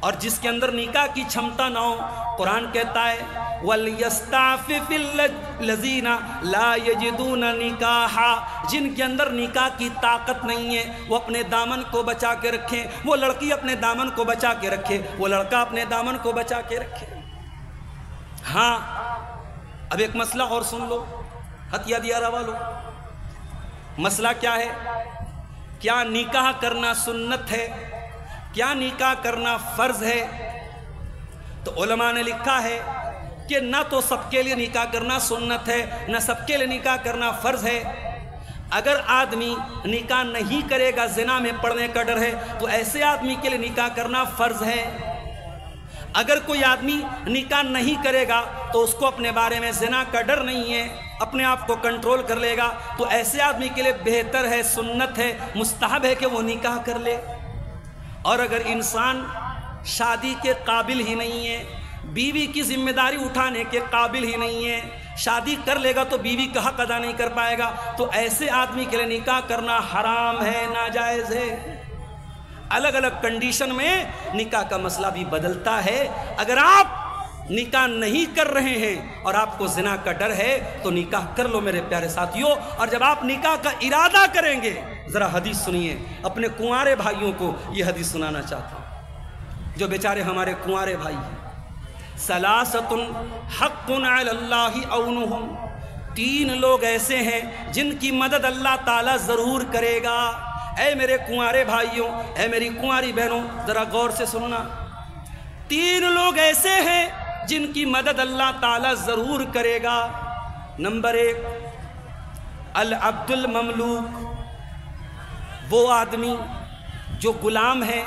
اور جس کے اندر نکاح کی چھمتا نہ ہو، قرآن کہتا ہے وَلْيَسْتَعْفِفِ الَّذِينَ لَا يَجِدُونَ نِكَاحًا، جن کے اندر نکاح کی طاقت نہیں ہے وہ اپنے دامن کو بچا کے رکھیں، وہ لڑکی اپنے دامن کو بچا کے رکھے، وہ لڑکا اپنے دامن کو بچا کے رکھے۔ ہاں، اب ایک مسئلہ اور سن لو ہتھیا دیارہ والو، مسئلہ کیا ہے؟ کیا نکاح کرنا سنت ہے؟ کیا نکاح کرنا فرض ہے؟ تو علماء نے لکھا ہے کہ نہ تو سب کے لیے نکاح کرنا سنت ہے، نہ سب کے لیے نکاح کرنا فرض ہے۔ اگر آدمی نکاح نہیں کرے گا، زنا میں پڑنے کا ڈر ہے، تو ایسے آدمی کے لیے نکاح کرنا فرض ہے۔ اگر کوئی آدمی نکاح نہیں کرے گا تو اس کو اپنے بارے میں زنا کا ڈر نہیں ہے، اپنے آپ کو کنٹرول کر لے گا، تو ایسے آدمی کے لیے بہتر ہے، سنت ہے، مستحب ہے کہ وہ نکاح کر لے۔ اور اگر انسان شادی کے قابل ہی نہیں ہے، بیوی کی ذمہ داری اٹھانے کے قابل ہی نہیں ہے، شادی کر لے گا تو بیوی کا حق ادا نہیں کر پائے گا، تو ایسے آدمی کے لیے نکاح کرنا حرام ہے، ناجائز ہے۔ الگ الگ کنڈیشن میں نکاح کا مسئلہ بھی بدلتا ہے۔ اگر آپ نکاح نہیں کر رہے ہیں اور آپ کو زنا کا ڈر ہے تو نکاح کر لو میرے پیارے ساتھیوں۔ اور جب آپ نکاح کا ارادہ کریں گے، ذرا حدیث سنیے، اپنے کنوارے بھائیوں کو یہ حدیث سنانا چاہتا ہوں جو بیچارے ہمارے کنوارے بھائی ہیں۔ ثلاثۃ حق علی اللہ عونہم، 3 لوگ ایسے ہیں جن کی مدد اللہ تعالیٰ ضرور کرے گا۔ اے میرے کنوارے بھائیوں، اے میری کنواری بہنوں، ذرا غور سے سننا۔ 3 لوگ ایسے ہیں جن کی مدد اللہ تعالیٰ ضرور کرے گا۔ نمبر 1، العبد المملوک، وہ آدمی جو غلام ہے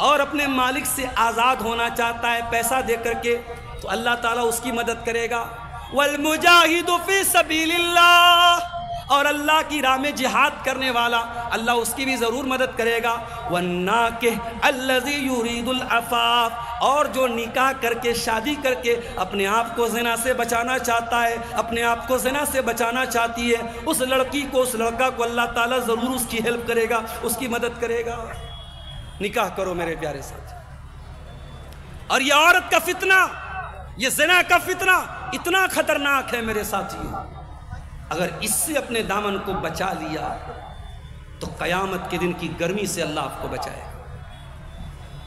اور اپنے مالک سے آزاد ہونا چاہتا ہے پیسہ دے کر کے، تو اللہ تعالیٰ اس کی مدد کرے گا۔ والمجاہد فی سبیل اللہ، اور اللہ کی راہ میں جہاد کرنے والا، اللہ اس کی بھی ضرور مدد کرے گا۔ والناکح الذی یرید العفاف، اور جو نکاح کر کے، شادی کر کے اپنے آپ کو زنا سے بچانا چاہتا ہے، اپنے آپ کو زنا سے بچانا چاہتی ہے، اس لڑکی کو، اس لڑکا کو اللہ تعالیٰ ضرور اس کی ہیلپ کرے گا، اس کی مدد کرے گا۔ نکاح کرو میرے پیارے ساتھی۔ اور یہ عورت کا فتنہ، یہ زنا کا فتنہ اتنا خطرناک ہے میرے ساتھیوں، اگر اس سے اپنے دامن کو بچا لیا تو قیامت کے دن کی گرمی سے اللہ آپ کو بچائے گا۔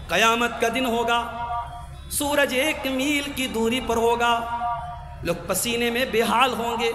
قیامت کا دن ہوگا، سورج 1 میل کی دوری پر ہوگا، لوگ پسینے میں بے حال ہوں گے۔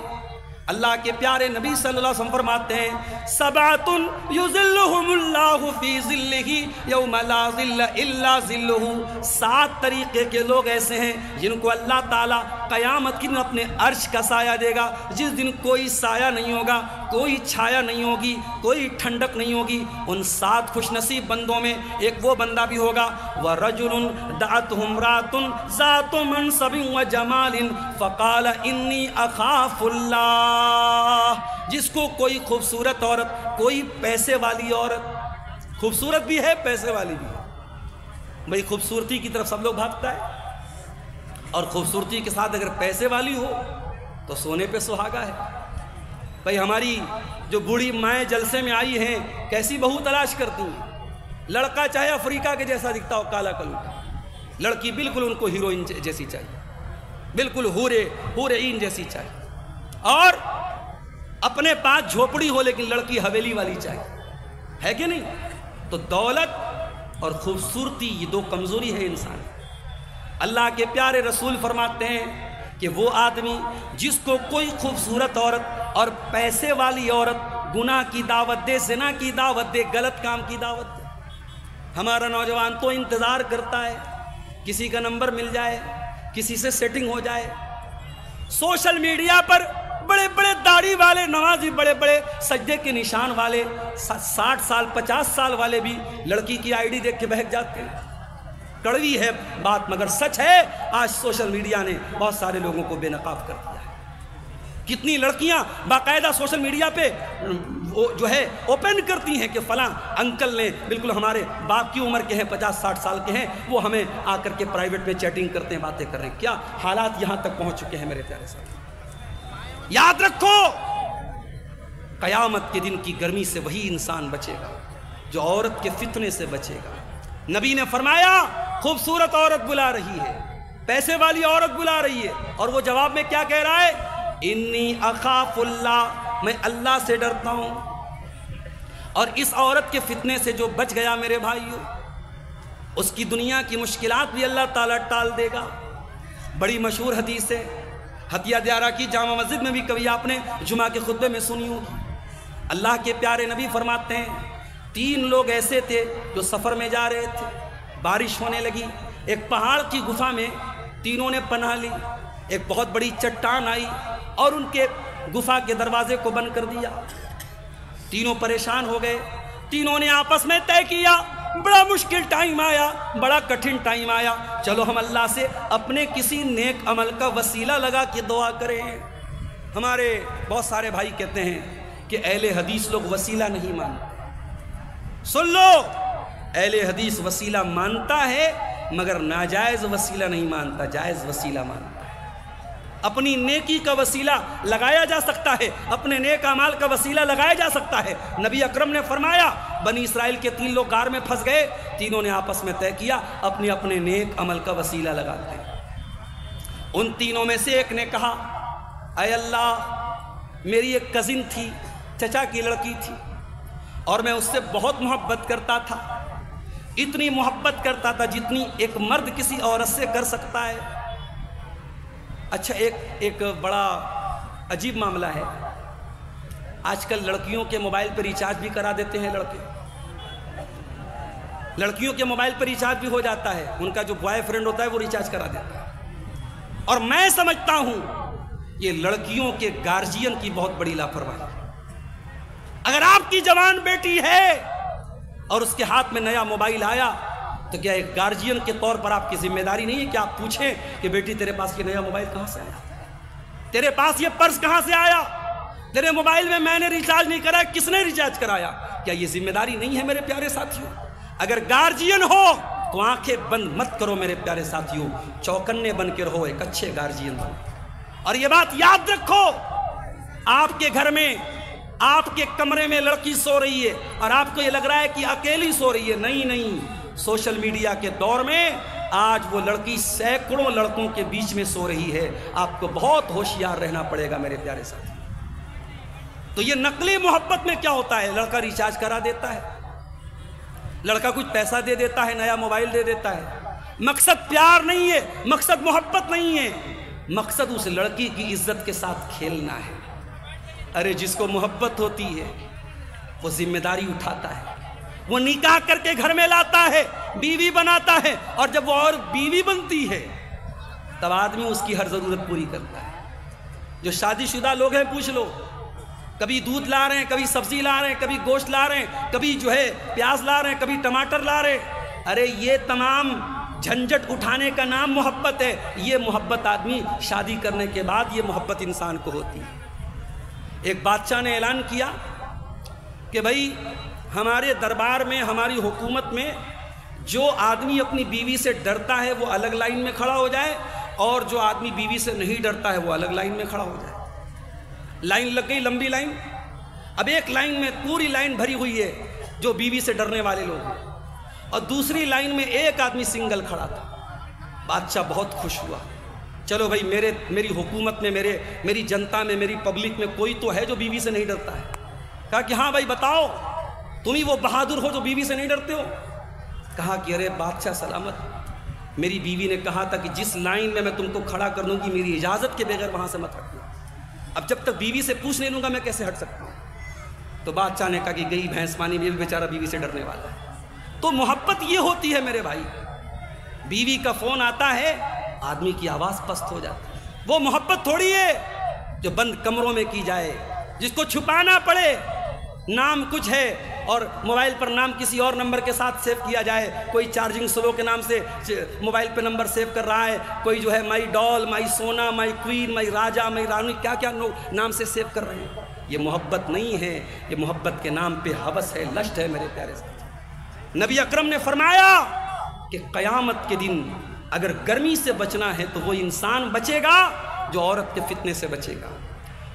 اللہ کے پیارے نبی صلی اللہ علیہ وسلم فرماتے ہیں، سبعۃ یظلھم اللہ فی ظلہ یوم لا ظل الا ظلہ، 7 طریقے کے لوگ ایسے ہیں جن کو اللہ تعالیٰ قیامت کے دن اپنے عرش کا سایہ دے گا، جس دن کوئی سایہ نہیں ہوگا، کوئی چھایا نہیں ہوگی، کوئی ٹھنڈک نہیں ہوگی۔ ان 7 خوش نصیب بندوں میں ایک وہ بندہ بھی ہوگا، وَرَجُلٌ دَعَتْهُ امْرَأَةٌ ذَاتُ مَنْصَبٍ وَجَمَالٍ فَقَالَ إِنِّي أَخَافُ اللَّهَ، جس کو کوئی خوبصورت عورت، کوئی پیسے والی عورت، خوبصورت بھی ہے پیسے والی بھی ہے، بھئی خوبصورتی کی طرف سب لوگ بھاگتا ہے، اور خوبصورتی کے ساتھ اگر پیسے والی ہو تو سونے پہ سہاگا ہے۔ بھئی ہماری جو بوڑھی مائیں جلسے میں آئی ہیں، کیسی بہو تلاش کرتی ہیں؟ لڑکا چاہے افریقہ کے جیسا دکھتا ہو، کالا کلوٹا، لڑکی بالکل ان کو ہیروئن جیسی چاہیے، بالکل حور عین جیسی چاہیے، اور اپنے پاس جھوپڑی ہو لیکن لڑکی حویلی والی چاہیے، ہے کہ نہیں؟ تو دولت اور خوبصورتی یہ 2 کمزوری ہے انسان۔ اللہ کے پیارے رسول فرماتے ہیں کہ وہ آدمی جس کو کوئی خوبصورت عورت اور پیسے والی عورت گناہ کی دعوت دے، زنا کی دعوت دے، غلط کام کی دعوت دے، ہمارا نوجوان تو انتظار کرتا ہے کسی کا نمبر مل جائے، کسی سے سیٹنگ ہو جائے۔ سوشل میڈیا پر بڑے بڑے داڑھی والے نمازی، بڑے بڑے سجدے کے نشان والے، 60 سال 50 سال والے بھی لڑکی کی آئی ڈی دیکھ کے بہک جاتے ہیں۔ کڑوی ہے بات مگر سچ ہے، آج سوشل میڈیا نے بہت سارے لوگوں کو بے نقاب کر دیا ہے۔ کتنی لڑکیاں باقاعدہ سوشل میڈیا پہ جو ہے اوپن کرتی ہیں کہ فلاں انکل نے، بالکل ہمارے باپ کی عمر کے ہیں، 50-60 سال کے ہیں، وہ ہمیں آ کر کے پرائیویٹ میں چیٹنگ کرتے ہیں، باتیں کر رہے ہیں۔ کیا حالات یہاں تک پہنچ چکے ہیں میرے پیارے ساتھی۔ یاد رکھو، قیامت کے دن کی گرمی سے وہی انسان بچے گا جو عورت کے فتنے سے بچے گا۔ نبی نے فرمایا، خوبصورت عورت بلا رہی ہے، پیسے والی عورت بلا رہی ہے، اور وہ جواب میں کیا کہہ رہا ہے؟ انی اخاف اللہ، میں اللہ سے ڈرتا ہوں۔ اور اس عورت کے فتنے سے جو بچ گیا میرے بھائیوں، اس کی دنیا کی مشکلات بھی اللہ تعالیٰ ٹال دے گا۔ بڑی مشہور حدیث ہے، ہتھیا دیارہ کی جامع مسجد میں بھی کبھی آپ نے جمعہ کے خطبے میں سنی ہوگی۔ اللہ کے پیارے نبی فرماتے ہیں، 3 لوگ ایسے تھے جو سفر میں جا رہے تھے، بارش ہونے لگی، ایک پہاڑ کی گفا میں تینوں نے پناہ لی، ایک بہت بڑی چٹان آئی اور ان کے گفا کے دروازے کو بند کر دیا۔ تینوں پریشان ہو گئے. تینوں نے آپس میں طے کیا بڑا مشکل ٹائم آیا, بڑا کٹھن ٹائم آیا, چلو ہم اللہ سے اپنے کسی نیک عمل کا وسیلہ لگا کے دعا کریں. ہمارے بہت سارے بھائی کہتے ہیں کہ اہل حدیث لوگ وسیلہ نہیں مانتے. سن لو, اہل حدیث وسیلہ مانتا ہے مگر ناجائز وسیلہ نہیں مانتا, جائز وسیلہ مانتا ہے. اپنی نیکی کا وسیلہ لگایا جا سکتا ہے, اپنے نیک اعمال کا وسیلہ لگایا جا سکتا ہے. نبی اکرم نے فرمایا بنی اسرائیل کے 3 لوگ غار میں پھنس گئے, تینوں نے آپس میں طے کیا اپنے اپنے نیک عمل کا وسیلہ لگاتے ہیں. ان تینوں میں سے ایک نے کہا اے اللہ میری ایک کزن تھی, چچا کی لڑکی تھی, اور میں اس سے بہت محبت کرتا تھا, اتنی محبت کرتا تھا جتنی ایک مرد کسی عورت سے کر سکتا ہے. اچھا ایک بڑا عجیب معاملہ ہے, آج کل لڑکیوں کے موبائل پہ ریچارج بھی کرا دیتے ہیں لڑکے, لڑکیوں کے موبائل پہ ریچارج بھی ہو جاتا ہے, ان کا جو بوائے فرینڈ ہوتا ہے وہ ریچارج کرا دیتا ہے. اور میں سمجھتا ہوں یہ لڑکیوں کے گارجین کی بہت بڑی لاپرواہی. اگر آپ کی جوان بیٹی ہے اور اس کے ہاتھ میں نیا موبائل آیا تو کیا ایک گارجین کے طور پر آپ کی ذمہ داری نہیں ہے کہ آپ پوچھیں کہ بیٹی تیرے پاس یہ نیا موبائل کہاں سے آیا, تیرے پاس یہ پرس کہاں سے آیا, تیرے موبائل میں نے ریچارج نہیں کرایا, کس نے ریچارج کرایا؟ کیا یہ ذمہ داری نہیں ہے میرے پیارے ساتھیوں؟ اگر گارجین ہو تو آنکھیں بند مت کرو میرے پیارے ساتھیوں, چوکنے بن کے رہو, ایک اچھے گارجین ہو. اور یہ بات یاد رکھو, آپ کے گھر میں آپ کے کمرے میں لڑکی سو رہی ہے اور آپ کو یہ لگ رہا ہے کہ اکیلی سو رہی ہے, نہیں, سوشل میڈیا کے دور میں آج وہ لڑکی سینکڑوں لڑکوں کے بیچ میں سو رہی ہے. آپ کو بہت ہوشیار رہنا پڑے گا میرے پیارے ساتھی. تو یہ نقلی محبت میں کیا ہوتا ہے, لڑکا ریچارج کرا دیتا ہے, لڑکا کچھ پیسہ دے دیتا ہے, نیا موبائل دے دیتا ہے. مقصد پیار نہیں ہے, مقصد محبت نہیں ہے, مقصد اس لڑکی کی عزت کے ساتھ کھیلنا ہے. ارے جس کو محبت ہوتی ہے وہ ذمہ داری اٹھاتا ہے, وہ نکاح کر کے گھر میں لاتا ہے, بیوی بناتا ہے, اور جب وہ اور بیوی بنتی ہے تب آدمی اس کی ہر ضرورت پوری کرتا ہے. جو شادی شدہ لوگ ہیں پوچھ لو, کبھی دودھ لا رہے ہیں, کبھی سبزی لا رہے ہیں, کبھی گوشت لا رہے ہیں, کبھی پیاز لا رہے ہیں, کبھی ٹماٹر لا رہے ہیں. ارے یہ تمام جھنجٹ اٹھانے کا نام محبت ہے. یہ محبت آدمی شادی کرنے کے بعد یہ محبت انسان کو ہوتی ہے. ایک بادشاہ نے اعلان کیا کہ بھائی ہمارے دربار میں, ہماری حکومت میں جو آدمی اپنی بیوی سے ڈرتا ہے وہ الگ لائن میں کھڑا ہو جائے, اور جو آدمی بیوی سے نہیں ڈرتا ہے وہ الگ لائن میں کھڑا ہو جائے. لائن لگ گئی, لمبی لائن. اب ایک لائن میں پوری لائن بھری ہوئی ہے جو بیوی سے ڈرنے والے لوگ ہیں, اور دوسری لائن میں ایک آدمی سنگل کھڑا تھا. بادشاہ بہت خوش ہوا, چلو بھائی میری حکومت میں, میری جنتا میں, میری پبلک میں کوئی تو ہے جو بیوی سے نہیں ڈرتا ہے. کہا کہ ہاں بھائی بتاؤ, تم ہی وہ بہادر ہو جو بیوی سے نہیں ڈرتے ہو. کہا کہ ارے بادشاہ سلامت, میری بیوی نے کہا تھا کہ جس لائن میں تم کو کھڑا کر دوں گی میری اجازت کے بغیر وہاں سے مت ہٹنا. اب جب تک بیوی سے پوچھ نہیں لوں گا میں کیسے ہٹ سکتا ہوں؟ تو بادشاہ نے کہا کہ گئی بھینس پانی میں بھی بیچارہ بیوی سے ڈرنے والا ہے. تو محبت یہ ہوتی ہے میرے بھائی, بیوی کا فون آتا ہے آدمی کی آواز پست ہو جاتی ہے. وہ محبت تھوڑی ہے جو بند کمروں میں کی جائے, جس کو چھپانا پڑے, نام کچھ ہے اور موبائل پر نام کسی اور نمبر کے ساتھ سیو کیا جائے. کوئی چارجنگ سلو کے نام سے موبائل پہ نمبر سیو کر رہا ہے, کوئی جو ہے مائی ڈال, مائی سونا, مائی کوئین, مائی راجا, مائی رانی, کیا کیا نام سے سیو کر رہے ہیں. یہ محبت نہیں ہے, یہ محبت کے نام پہ ہوس ہے, لشٹ ہے میرے پیارے ساتھی. نبی اکرم نے فرمایا کہ قیامت کے دن اگر گرمی سے بچنا ہے تو وہ انسان بچے گا جو عورت کے فتنے سے بچے گا.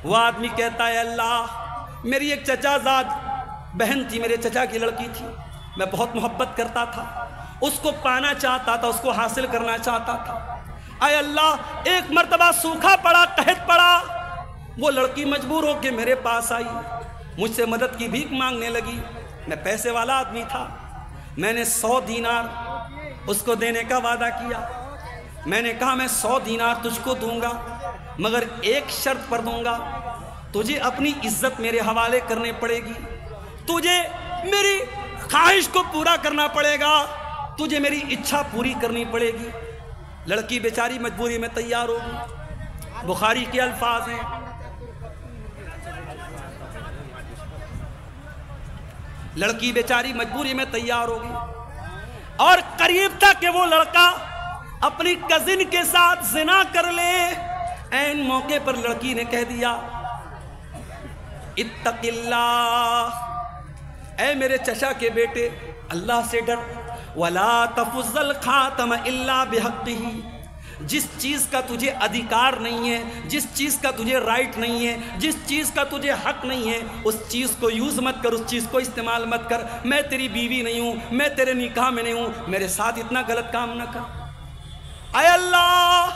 وہ آدمی کہتا ہے اللہ میری ایک چچا زاد بہن تھی, میرے چچا کی لڑکی تھی, میں بہت محبت کرتا تھا, اس کو پانا چاہتا تھا, اس کو حاصل کرنا چاہتا تھا. اے اللہ ایک مرتبہ سوکھا پڑا, قحط پڑا, وہ لڑکی مجبور ہو کے میرے پاس آئی, مجھ سے مدد کی بھیک مانگنے لگی. میں پیسے والا آدمی تھا, میں نے 100 دینار اس کو دینے کا وعدہ کیا. میں نے کہا میں 100 دینار تجھ کو دوں گا مگر ایک شرط پر دوں گا, تجھے اپنی عزت میرے حوالے کرنے پڑے گی, تجھے میری خواہش کو پورا کرنا پڑے گا, تجھے میری اچھا پوری کرنی پڑے گی. لڑکی بیچاری مجبوری میں تیار ہوگی. بخاری کے الفاظ ہیں لڑکی بیچاری مجبوری میں تیار ہو گئی اور قریب تھا کہ وہ لڑکا اپنی کزن کے ساتھ زنا کر لے. این موقع پر لڑکی نے کہہ دیا اتق اللہ، اے میرے چچا کے بیٹے اللہ سے ڈر. ولا تفض الخاتم الا بحقہ، جس چیز کا تجھے ادھیکار نہیں ہے، جس چیز کا تجھے رائٹ نہیں ہے، جس چیز کا تجھے حق نہیں ہے، اس چیز کو یوز مت کر، اس چیز کو استعمال مت کر. میں تیری بیوی نہیں ہوں، میں تیرے نکاح میں نہیں ہوں، میرے ساتھ اتنا غلط کام نہ کر. اے اللہ،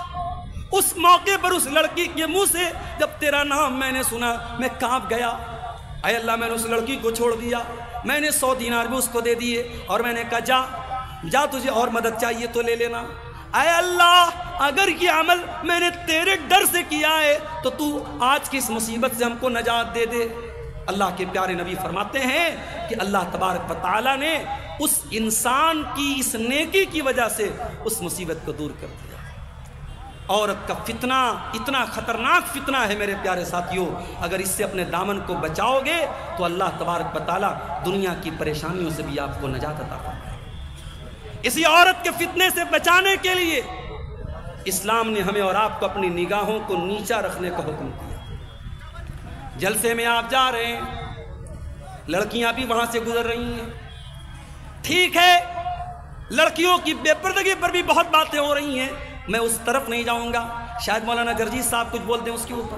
اس موقع پر اس لڑکی کے منہ سے جب تیرا نام میں نے سنا میں کانپ گیا. اے اللہ، میں نے اس لڑکی کو چھوڑ دیا، میں نے 100 دینار بھی اس کو دے دیے اور میں نے کہا جا تجھے اور مدد چاہیے تو لے لینا. اے اللہ، اگر یہ عمل میں نے تیرے ڈر سے کیا ہے تو تو آج کی اس مصیبت سے ہم کو نجات دے دے. اللہ کے پیارے نبی فرماتے ہیں کہ اللہ تبارک و تعالیٰ نے اس انسان کی اس نیکی کی وجہ سے اس مصیبت کو دور کر دیا. عورت کا فتنہ اتنا خطرناک فتنہ ہے میرے پیارے ساتھیوں، اگر اس سے اپنے دامن کو بچاؤ گے تو اللہ تبارک و تعالیٰ دنیا کی پریشانیوں سے بھی آپ کو نجات عطا فرمائے. اسی عورت کے فتنے سے بچانے کے لیے اسلام نے ہمیں اور آپ کو اپنی نگاہوں کو نیچا رکھنے کا حکم دیا. جلسے میں آپ جا رہے ہیں، لڑکیاں بھی وہاں سے گزر رہی ہیں، ٹھیک ہے، لڑکیوں کی بے پردگی پر بھی بہت باتیں ہو رہی ہیں، میں اس طرف نہیں جاؤں گا، شاید مولانا جرجیت صاحب کچھ بول دیں اس کے اوپر.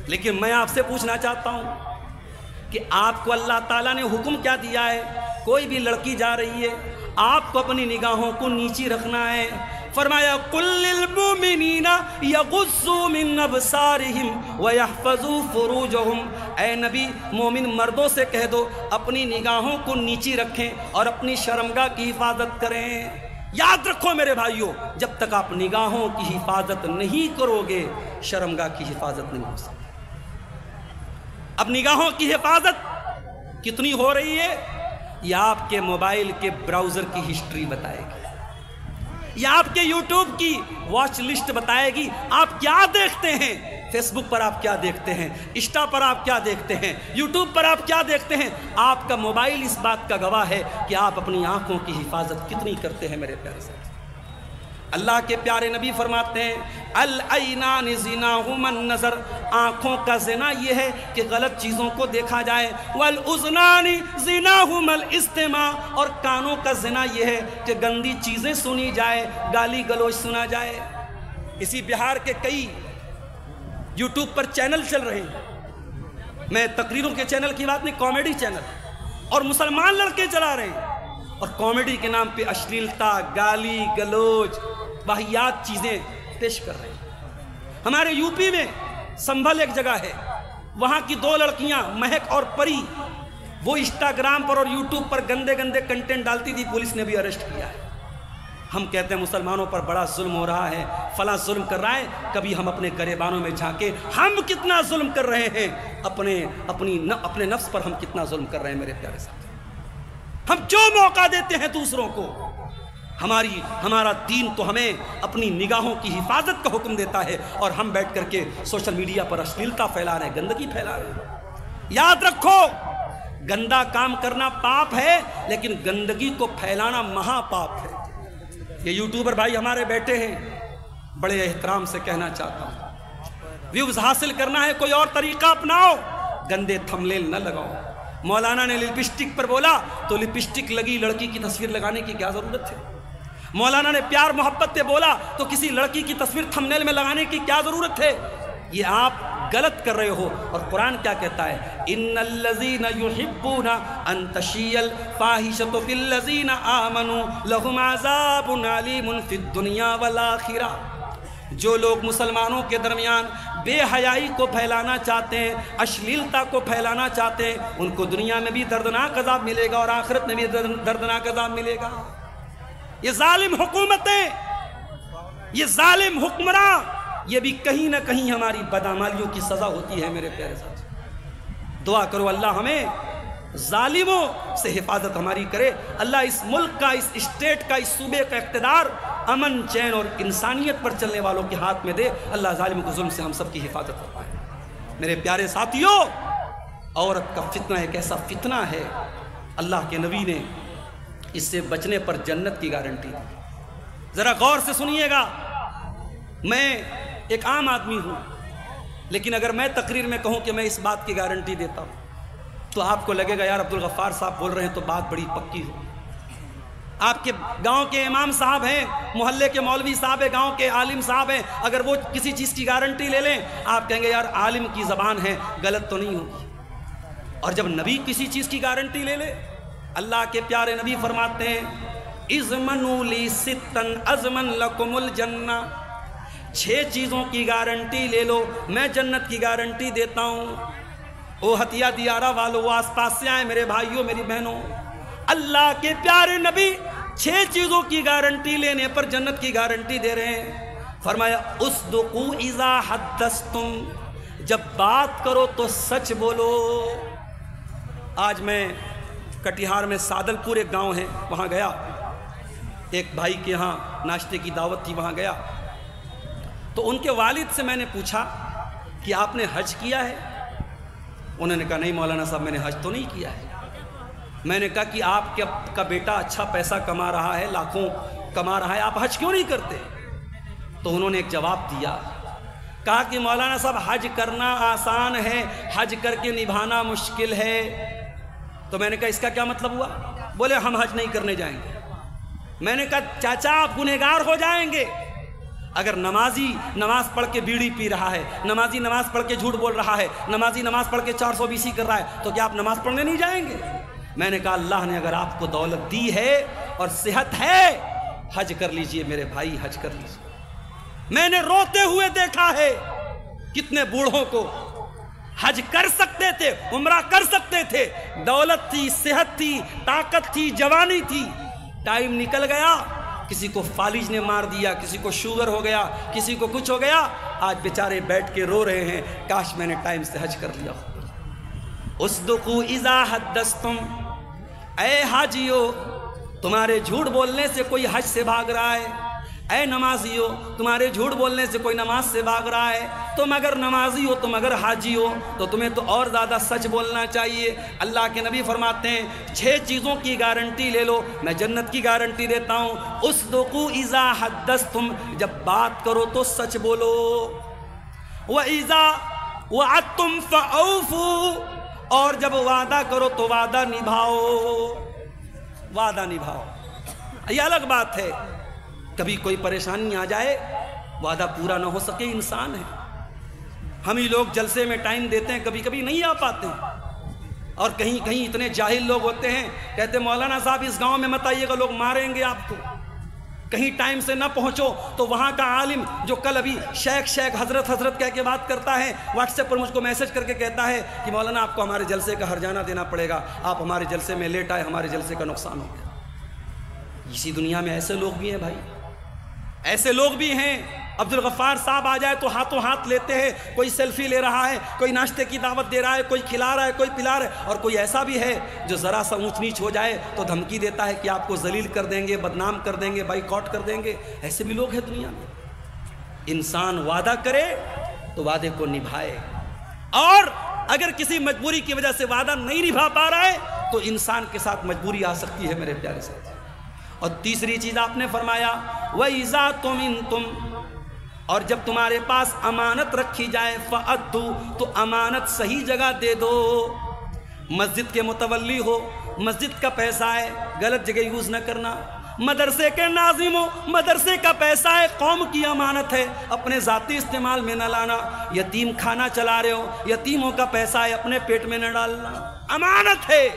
لیکن میں آپ سے پوچھنا چاہتا ہوں کہ آپ کو اللہ تعالیٰ نے حکم کیا دیا ہے؟ کوئی بھی لڑکی جا رہی ہے، آپ کو اپنی نگاہوں کو نیچی رکھنا ہے. فرمایا قُلْ لِلْمُؤْمِنِينَ يَغُضُّوا مِنْ أَبْصَارِهِمْ وَيَحْفَظُوا فُرُوجَهُمْ. اے نبی، مومن مردوں سے کہہ دو اپنی نگاہوں کو نیچی رکھیں اور اپنی شرمگاہ کی حفاظت کریں. یاد رکھو میرے بھائیوں، جب تک آپ نگاہوں کی حفاظت نہیں کرو گے شرمگاہ کی حفاظت نہیں ہو سکتی. اب نگاہوں کی حفاظت کتنی ہو رہی ہے یہ آپ کے موبائل کے براؤزر کی ہسٹری بتائے گی، یہ آپ کے یوٹیوب کی واچ لسٹ بتائے گی. آپ کیا دیکھتے ہیں؟ فیس بک پر آپ کیا دیکھتے ہیں؟ انسٹا پر آپ کیا دیکھتے ہیں؟ یوٹیوب پر آپ کیا دیکھتے ہیں؟ آپ کا موبائل اس بات کا گواہ ہے کہ آپ اپنی آنکھوں کی حفاظت کتنی کرتے ہیں میرے پیارے ساتھی. اللہ کے پیارے نبی فرماتے ہیں العینان زناہما النظر، آنکھوں کا زنا یہ ہے کہ غلط چیزوں کو دیکھا جائے. والاذنان زناہما الاستماع، اور کانوں کا زنا یہ ہے کہ گندی چیزیں سنی جائے، گالی گلوچ سنا جائے. اسی بہار کے کئی یوٹیوب پر چینل چل رہے ہیں، میں تقریروں کے چینل کی بات نہیں، کامیڈی چینل، اور مسلمان لڑکے چلا رہے ہیں اور کامیڈی کے نام پہ اشلیلتا، گالی گلوچ، واہیات چیزیں پیش کر رہے ہیں. ہمارے یو پی میں سنبھل ایک جگہ ہے، وہاں کی 2 لڑکیاں مہک اور پری، وہ انسٹاگرام پر اور یوٹیوب پر گندے گندے کنٹینٹ ڈالتی تھی، پولیس نے بھی اریسٹ کیا ہے. ہم کہتے ہیں مسلمانوں پر بڑا ظلم ہو رہا ہے، فلاں ظلم کر رہا ہے. کبھی ہم اپنے گریبانوں میں جھانکے ہم کتنا ظلم کر رہے ہیں، اپنے نفس پر ہم کتنا ظلم کر رہے ہیں میرے پیارے ساتھی. ہم جو موقع دیتے ہیں دوسروں کو، ہمارا دین تو ہمیں اپنی نگاہوں کی حفاظت کا حکم دیتا ہے، اور ہم بیٹھ کر کے سوشل میڈیا پر اشلیلتا پھیلا رہے ہیں، گندگی پھیلا رہے ہیں. یاد رکھو، گندا کام کرنا پاپ ہے، لیکن گندگی کو پھیلانا مہا پاپ ہے. یہ یوٹیوبر بھائی ہمارے بیٹے ہیں، بڑے احترام سے کہنا چاہتا ہوں، ویوز حاصل کرنا ہے کوئی اور طریقہ اپناؤ، گندے تھمبنیل نہ لگاؤ. مولانا نے لپسٹک پر بولا تو لپسٹک لگی لڑکی کی تصویر لگانے کی کیا ضرورت ہے؟ مولانا نے پیار محبت سے بولا تو کسی لڑکی کی تصویر تھمبنیل میں لگانے کی کیا ضرورت ہے؟ یہ آپ غلط کر رہے ہو. اور قرآن کیا کہتا ہے؟ ان الذین یحبون ان تشیع الفاحشۃ فی الذین آمنوا لهم عذاب علیم فی الدنیا والآخرہ. جو لوگ مسلمانوں کے درمیان بے حیائی کو پھیلانا چاہتے ہیں، اشلیلتا کو پھیلانا چاہتے ہیں، ان کو دنیا میں بھی دردناک عذاب ملے گا اور آخرت میں بھی دردناک عذاب ملے گا. یہ ظالم حکومتیں، یہ ظالم حکمراں، یہ بھی کہیں نہ کہیں ہماری بدعمالیوں کی سزا ہوتی ہے میرے پیارے ساتھی. دعا کرو اللہ ہمیں ظالموں سے حفاظت ہماری کرے. اللہ اس ملک کا، اس اسٹیٹ کا، اس صوبے کا اقتدار امن، چین اور انسانیت پر چلنے والوں کے ہاتھ میں دے. اللہ ظالموں کے ظلم سے ہم سب کی حفاظت فرمائے. میرے پیارے ساتھیوں، عورت کا فتنہ ایک ایسا فتنہ ہے اللہ کے نبی نے اس سے بچنے پر جنت کی گارنٹی دی۔ ذرا غور سے سنیے گا، میں ایک عام آدمی ہوں، لیکن اگر میں تقریر میں کہوں کہ میں اس بات کی گارنٹی دیتا ہوں تو آپ کو لگے گا یار عبدالغفار صاحب بول رہے ہیں تو بات بڑی پکی ہو۔ آپ کے گاؤں کے امام صاحب ہیں، محلے کے مولوی صاحب ہیں، گاؤں کے عالم صاحب ہیں، اگر وہ کسی چیز کی گارنٹی لے لیں آپ کہیں گے یار عالم کی زبان ہے، غلط تو نہیں ہوگی۔ اور جب نبی کسی چیز کی گارنٹی لے لے، اللہ کے پیارے نبی فرماتے ہیں اضمنوا لی ستن اضمن لکم الجنہ، 6 چیزوں کی گارنٹی لے لو میں جنت کی گارنٹی دیتا ہوں۔ او ہتیا دیارہ والو، وہ آس پاس سے آئے میرے بھائیوں میری بہنوں، اللہ کے پیارے نبی 6 چیزوں کی گارنٹی لینے پر جنت کی گارنٹی دے رہے ہیں۔ فرمایا اصدقوا اذا حدثتم، جب بات کرو تو سچ بولو۔ آج میں کٹیہار میں سادل پور ایک گاؤں ہے، وہاں گیا، ایک بھائی کے ہاں ناشتے کی دعوت تھی، وہاں گیا تو ان کے والد سے میں نے پوچھا کہ آپ نے حج کیا ہے؟ انہوں نے کہا نہیں مولانا صاحب میں نے حج تو نہیں کیا ہے۔ میں نے کہا کہ آپ کا بیٹا اچھا پیسہ کما رہا ہے، لاکھوں کما رہا ہے، آپ حج کیوں نہیں کرتے؟ تو انہوں نے ایک جواب دیا، کہا کہ مولانا صاحب حج کرنا آسان ہے، حج کر کے نبھانا مشکل ہے۔ تو میں نے کہا اس کا کیا مطلب ہوا؟ بولے ہم حج نہیں کرنے جائیں گے۔ میں نے کہا چاچا آپ گنہگار ہو جائیں گے، اگر نمازی نماز پڑھ کے بیڑی پی رہا ہے، نمازی نماز پڑھ کے جھوٹ بول رہا ہے، نمازی نماز پڑھ کے 420 کر رہا ہے، تو کیا آپ نماز پڑھنے نہیں جائیں گے؟ میں نے کہا اللہ نے اگر آپ کو دولت دی ہے اور صحت ہے، حج کر لیجئے میرے بھائی، حج کر لیجئے۔ میں نے روتے ہوئے دیکھا ہے کتنے بوڑھوں کو حج کر سکتے تھے، عمرہ کر سکتے تھے، دولت تھی، صحت تھی، طاقت تھی، جوانی تھی، ٹائم نکل گیا، کسی کو فالج نے مار دیا، کسی کو شوگر ہو گیا، کسی کو کچھ ہو گیا، آج بیچارے بیٹھ کے رو رہے ہیں کاش میں نے ٹائم سے حج کر لیا۔ اصدقوا اذا حدثتم، اے حاجیو تمہارے جھوٹ بولنے سے کوئی حج سے بھاگ رہا ہے، اے نمازیو تمہارے جھوٹ بولنے سے کوئی نماز سے بھاگ رہا ہے، تم اگر نمازی ہو، تم اگر حاجی ہو تو تمہیں تو اور زیادہ سچ بولنا چاہیے۔ اللہ کے نبی فرماتے ہیں 6 چیزوں کی گارنٹی لے لو میں جنت کی گارنٹی دیتا ہوں۔ اصدقوا اذا حدثتم، جب بات کرو تو سچ بولو، وَإِذَا وَعَدتُّمْ فَأَوْفُوا، اور جب وعدہ کرو تو وعدہ نبھاؤ، وعدہ نبھاؤ۔ یہ الگ بات ہے کبھی کوئی پریشانی آ جائے وعدہ پورا نہ ہو سکے، انسان ہے، ہم ہی لوگ جلسے میں ٹائم دیتے ہیں کبھی کبھی نہیں آ پاتے ہیں، اور کہیں کہیں اتنے جاہل لوگ ہوتے ہیں کہتے مولانا صاحب اس گاؤں میں مت آئیے گا لوگ ماریں گے آپ کو، کہیں ٹائم سے نہ پہنچو تو وہاں کا عالم جو کل ابھی شیخ حضرت کہہ کے بات کرتا ہے، واٹس ایپ پر مجھ کو میسج کر کے کہتا ہے کہ مولانا آپ کو ہمارے جلسے کا ہرجانہ دینا پڑے گا، آپ ہمارے جلسے میں لیٹ آئے، ہمارے جلسے کا نقصان ہو گیا۔ اسی دنیا میں ایسے لوگ بھی ہیں بھائی، ایسے لوگ بھی ہیں۔ عبدالغفار صاحب آ جائے تو ہاتھوں ہاتھ لیتے ہیں، کوئی سیلفی لے رہا ہے، کوئی ناشتے کی دعوت دے رہا ہے، کوئی کھلا رہا ہے، کوئی پلا رہا ہے، اور کوئی ایسا بھی ہے جو ذرا سا اونچ نیچ ہو جائے تو دھمکی دیتا ہے کہ آپ کو ذلیل کر دیں گے، بدنام کر دیں گے، بائیکاٹ کر دیں گے۔ ایسے بھی لوگ ہیں دنیا میں۔ انسان وعدہ کرے تو وعدے کو نبھائے، اور اگر کسی مجبوری کی وجہ سے وعدہ نہیں نبھا پا رہا ہے تو انسان کے ساتھ مجبوری آ سکتی ہے میرے پیارے ساتھی۔ اور تیسری چیز آپ نے فرمایا وَإِذَا تُمِنْتُمْ، اور جب تمہارے پاس امانت رکھی جائے فَأَدُّوا، تو امانت صحیح جگہ دے دو۔ مسجد کے متولی ہو، مسجد کا پیسہ ہے، غلط جگہ یوز نہ کرنا۔ مدرسے کے ناظم ہو، مدرسے کا پیسہ ہے، قوم کی امانت ہے، اپنے ذاتی استعمال میں نہ لانا۔ یتیم کھانا چلا رہے ہو، یتیموں کا پیسہ ہے، اپنے پیٹ میں نہ ڈالنا، امانت ہے۔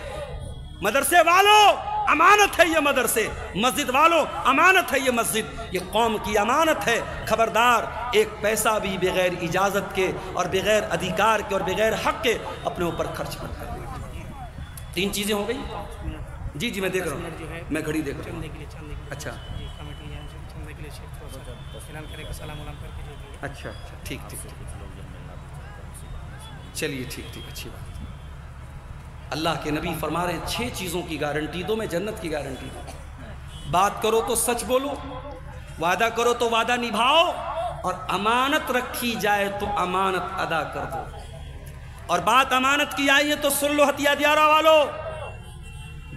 مدرسے والوں امانت ہے یہ مدرسے، مسجد والوں امانت ہے یہ مسجد، یہ قوم کی امانت ہے۔ خبردار ایک پیسہ بھی بغیر اجازت کے اور بغیر ادھیکار کے اور بغیر حق کے اپنے اوپر خرچ مت کریں۔ 3 چیزیں ہو گئی۔ جی میں دیکھ رہا ہوں، میں گھڑی دیکھ رہا ہوں۔ اچھا اچھا ٹھیک چلیے ٹھیک اچھی بات۔ اللہ کے نبی فرما رہے 6 چیزوں کی گارنٹی دو میں جنت کی گارنٹی دوں۔ بات کرو تو سچ بولو، وعدہ کرو تو وعدہ نبھاؤ، اور امانت رکھی جائے تو امانت ادا کر دو۔ اور بات امانت کی آئی ہے تو سن لو ہتیا دیارہ والو،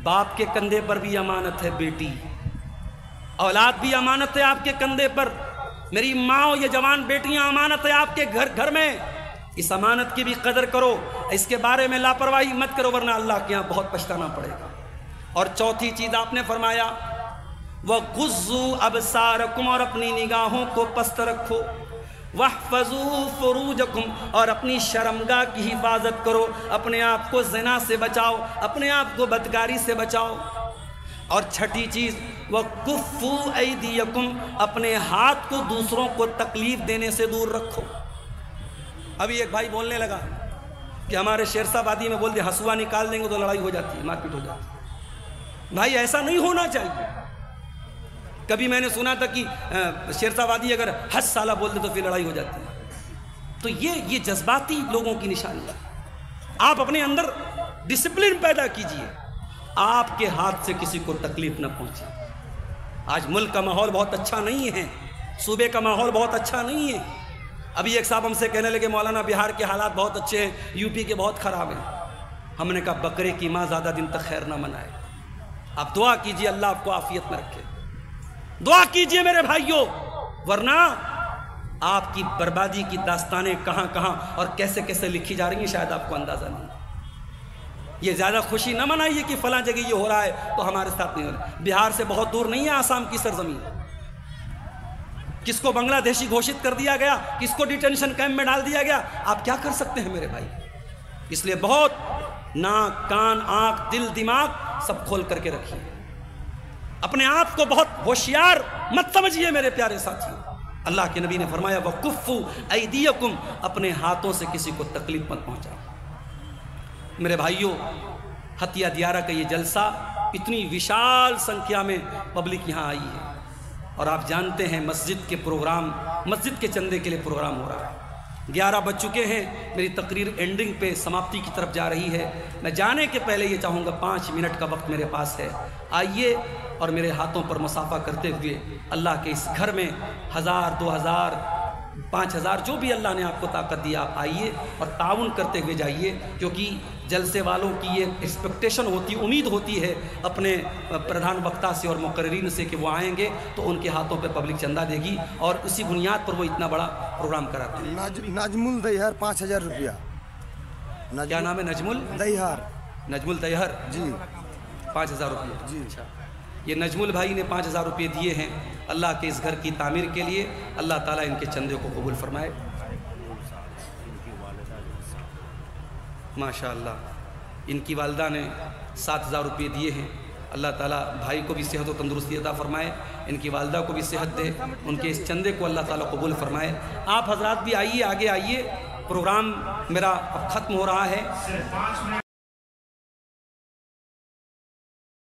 باپ کے کندھے پر بھی امانت ہے بیٹی، اولاد بھی امانت ہے آپ کے کندھے پر، میری ماں یہ جوان بیٹیاں امانت ہے آپ کے گھر میں، اس امانت کی بھی قدر کرو، اس کے بارے میں لاپرواہی مت کرو ورنہ اللہ کے یہاں بہت پچھتانا پڑے گا۔ اور چوتھی چیز آپ نے فرمایا وَغُضُّوا أَبْصَارَكُمْ، اور اپنی نگاہوں کو پست رکھو، وَاحْفَظُوا فُرُوجَكُمْ، اور اپنی شرمگاہ کی حفاظت کرو، اپنے آپ کو زنا سے بچاؤ، اپنے آپ کو بدکاری سے بچاؤ۔ اور چھٹی چیز وَكُفُّوا أَيْدِيَكُمْ، اپنے ہاتھ کو دوسروں کو تکلیف دینے سے دور رکھو۔ ابھی ایک بھائی بولنے لگا کہ ہمارے شیرسا آبادی میں بول دے ہسوا نکال دیں گے تو لڑائی ہو جاتی ہے، مار پیٹ ہو جاتی ہے۔ بھائی ایسا نہیں ہونا چاہیے۔ کبھی میں نے سنا تھا کہ شیرسا آبادی اگر 10 سالہ بول دے تو پھر لڑائی ہو جاتی ہے۔ تو یہ جذباتی لوگوں کی نشانی ہے۔ آپ اپنے اندر ڈسپلن پیدا کیجئے، آپ کے ہاتھ سے کسی کو تکلیف نہ پہنچے۔ آج ملک کا ماحول بہت اچھا نہیں ہے، صوبے کا ماحول بہت اچھا نہیں ہے۔ ابھی ایک صاحب ہم سے کہنے لگے مولانا بہار کے حالات بہت اچھے ہیں، یو پی کے بہت خراب ہیں۔ ہم نے کہا بکرے کی ماں زیادہ دن تک خیر نہ منائے، آپ دعا کیجئے اللہ آپ کو عافیت میں رکھے، دعا کیجئے میرے بھائیوں، ورنہ آپ کی بربادی کی داستانیں کہاں کہاں اور کیسے کیسے لکھی جا رہی ہیں شاید آپ کو اندازہ نہیں۔ یہ زیادہ خوشی نہ منائیے کہ فلاں جگہ یہ ہو رہا ہے تو ہمارے ساتھ نہیں ہو رہا۔ بہار سے بہت دور نہیں ہے آسام کی سرزمین، کس کو بنگلہ دیشی گھوشت کر دیا گیا، کس کو ڈیٹینشن کیمپ میں ڈال دیا گیا، آپ کیا کر سکتے ہیں میرے بھائی؟ اس لیے بہت ناک کان آنکھ دل دماغ سب کھول کر کے رکھیے، اپنے آپ کو بہت ہوشیار مت سمجھیے میرے پیارے ساتھیوں۔ اللہ کے نبی نے فرمایا وَكُفُّوا أَيْدِيَكُمْ، اپنے ہاتھوں سے کسی کو تکلیف مت پہنچاؤ۔ میرے بھائیوں، ہتیا دیارہ کا یہ جلسہ اتنی وشال سنکھیا میں پبلک یہاں آئی ہے، اور آپ جانتے ہیں مسجد کے پروگرام، مسجد کے چندے کے لیے پروگرام ہو رہا ہے۔ 11 بج چکے ہیں، میری تقریر اینڈنگ پہ سماپتی کی طرف جا رہی ہے۔ میں جانے کے پہلے یہ چاہوں گا 5 منٹ کا وقت میرے پاس ہے، آئیے اور میرے ہاتھوں پر مصافحہ کرتے ہوئے اللہ کے اس گھر میں 1000 2000 5000 جو بھی اللہ نے آپ کو طاقت دی آپ آئیے اور تعاون کرتے ہوئے جائیے، کیونکہ جلسے والوں کی یہ ایکسپیکٹیشن ہوتی، امید ہوتی ہے اپنے پردھان وکتا سے اور مقررین سے کہ وہ آئیں گے تو ان کے ہاتھوں پہ پبلک چندہ دے گی، اور اسی بنیاد پر وہ اتنا بڑا پروگرام کراتے ہیں۔ نجم الدیہر 5000 روپیہ۔ کیا نام ہے؟ نجم الدیہر۔ نجم الدیہر جی 5000 روپیہ جی۔ اچھا، یہ نجم البھائی نے 5000 روپے دیے ہیں اللہ کے اس گھر کی تعمیر کے لیے۔ اللہ تعالیٰ ان کے چندے کو قبول فرمائے۔ ماشاءاللہ ان کی والدہ نے 7000 روپے دیے ہیں۔ اللہ تعالیٰ بھائی کو بھی صحت و تندرستی عطا فرمائے، ان کی والدہ کو بھی صحت دے، ان کے اس چندے کو اللہ تعالیٰ قبول فرمائے۔ آپ حضرات بھی آئیے، آگے آئیے، پروگرام میرا اب ختم ہو رہا ہے۔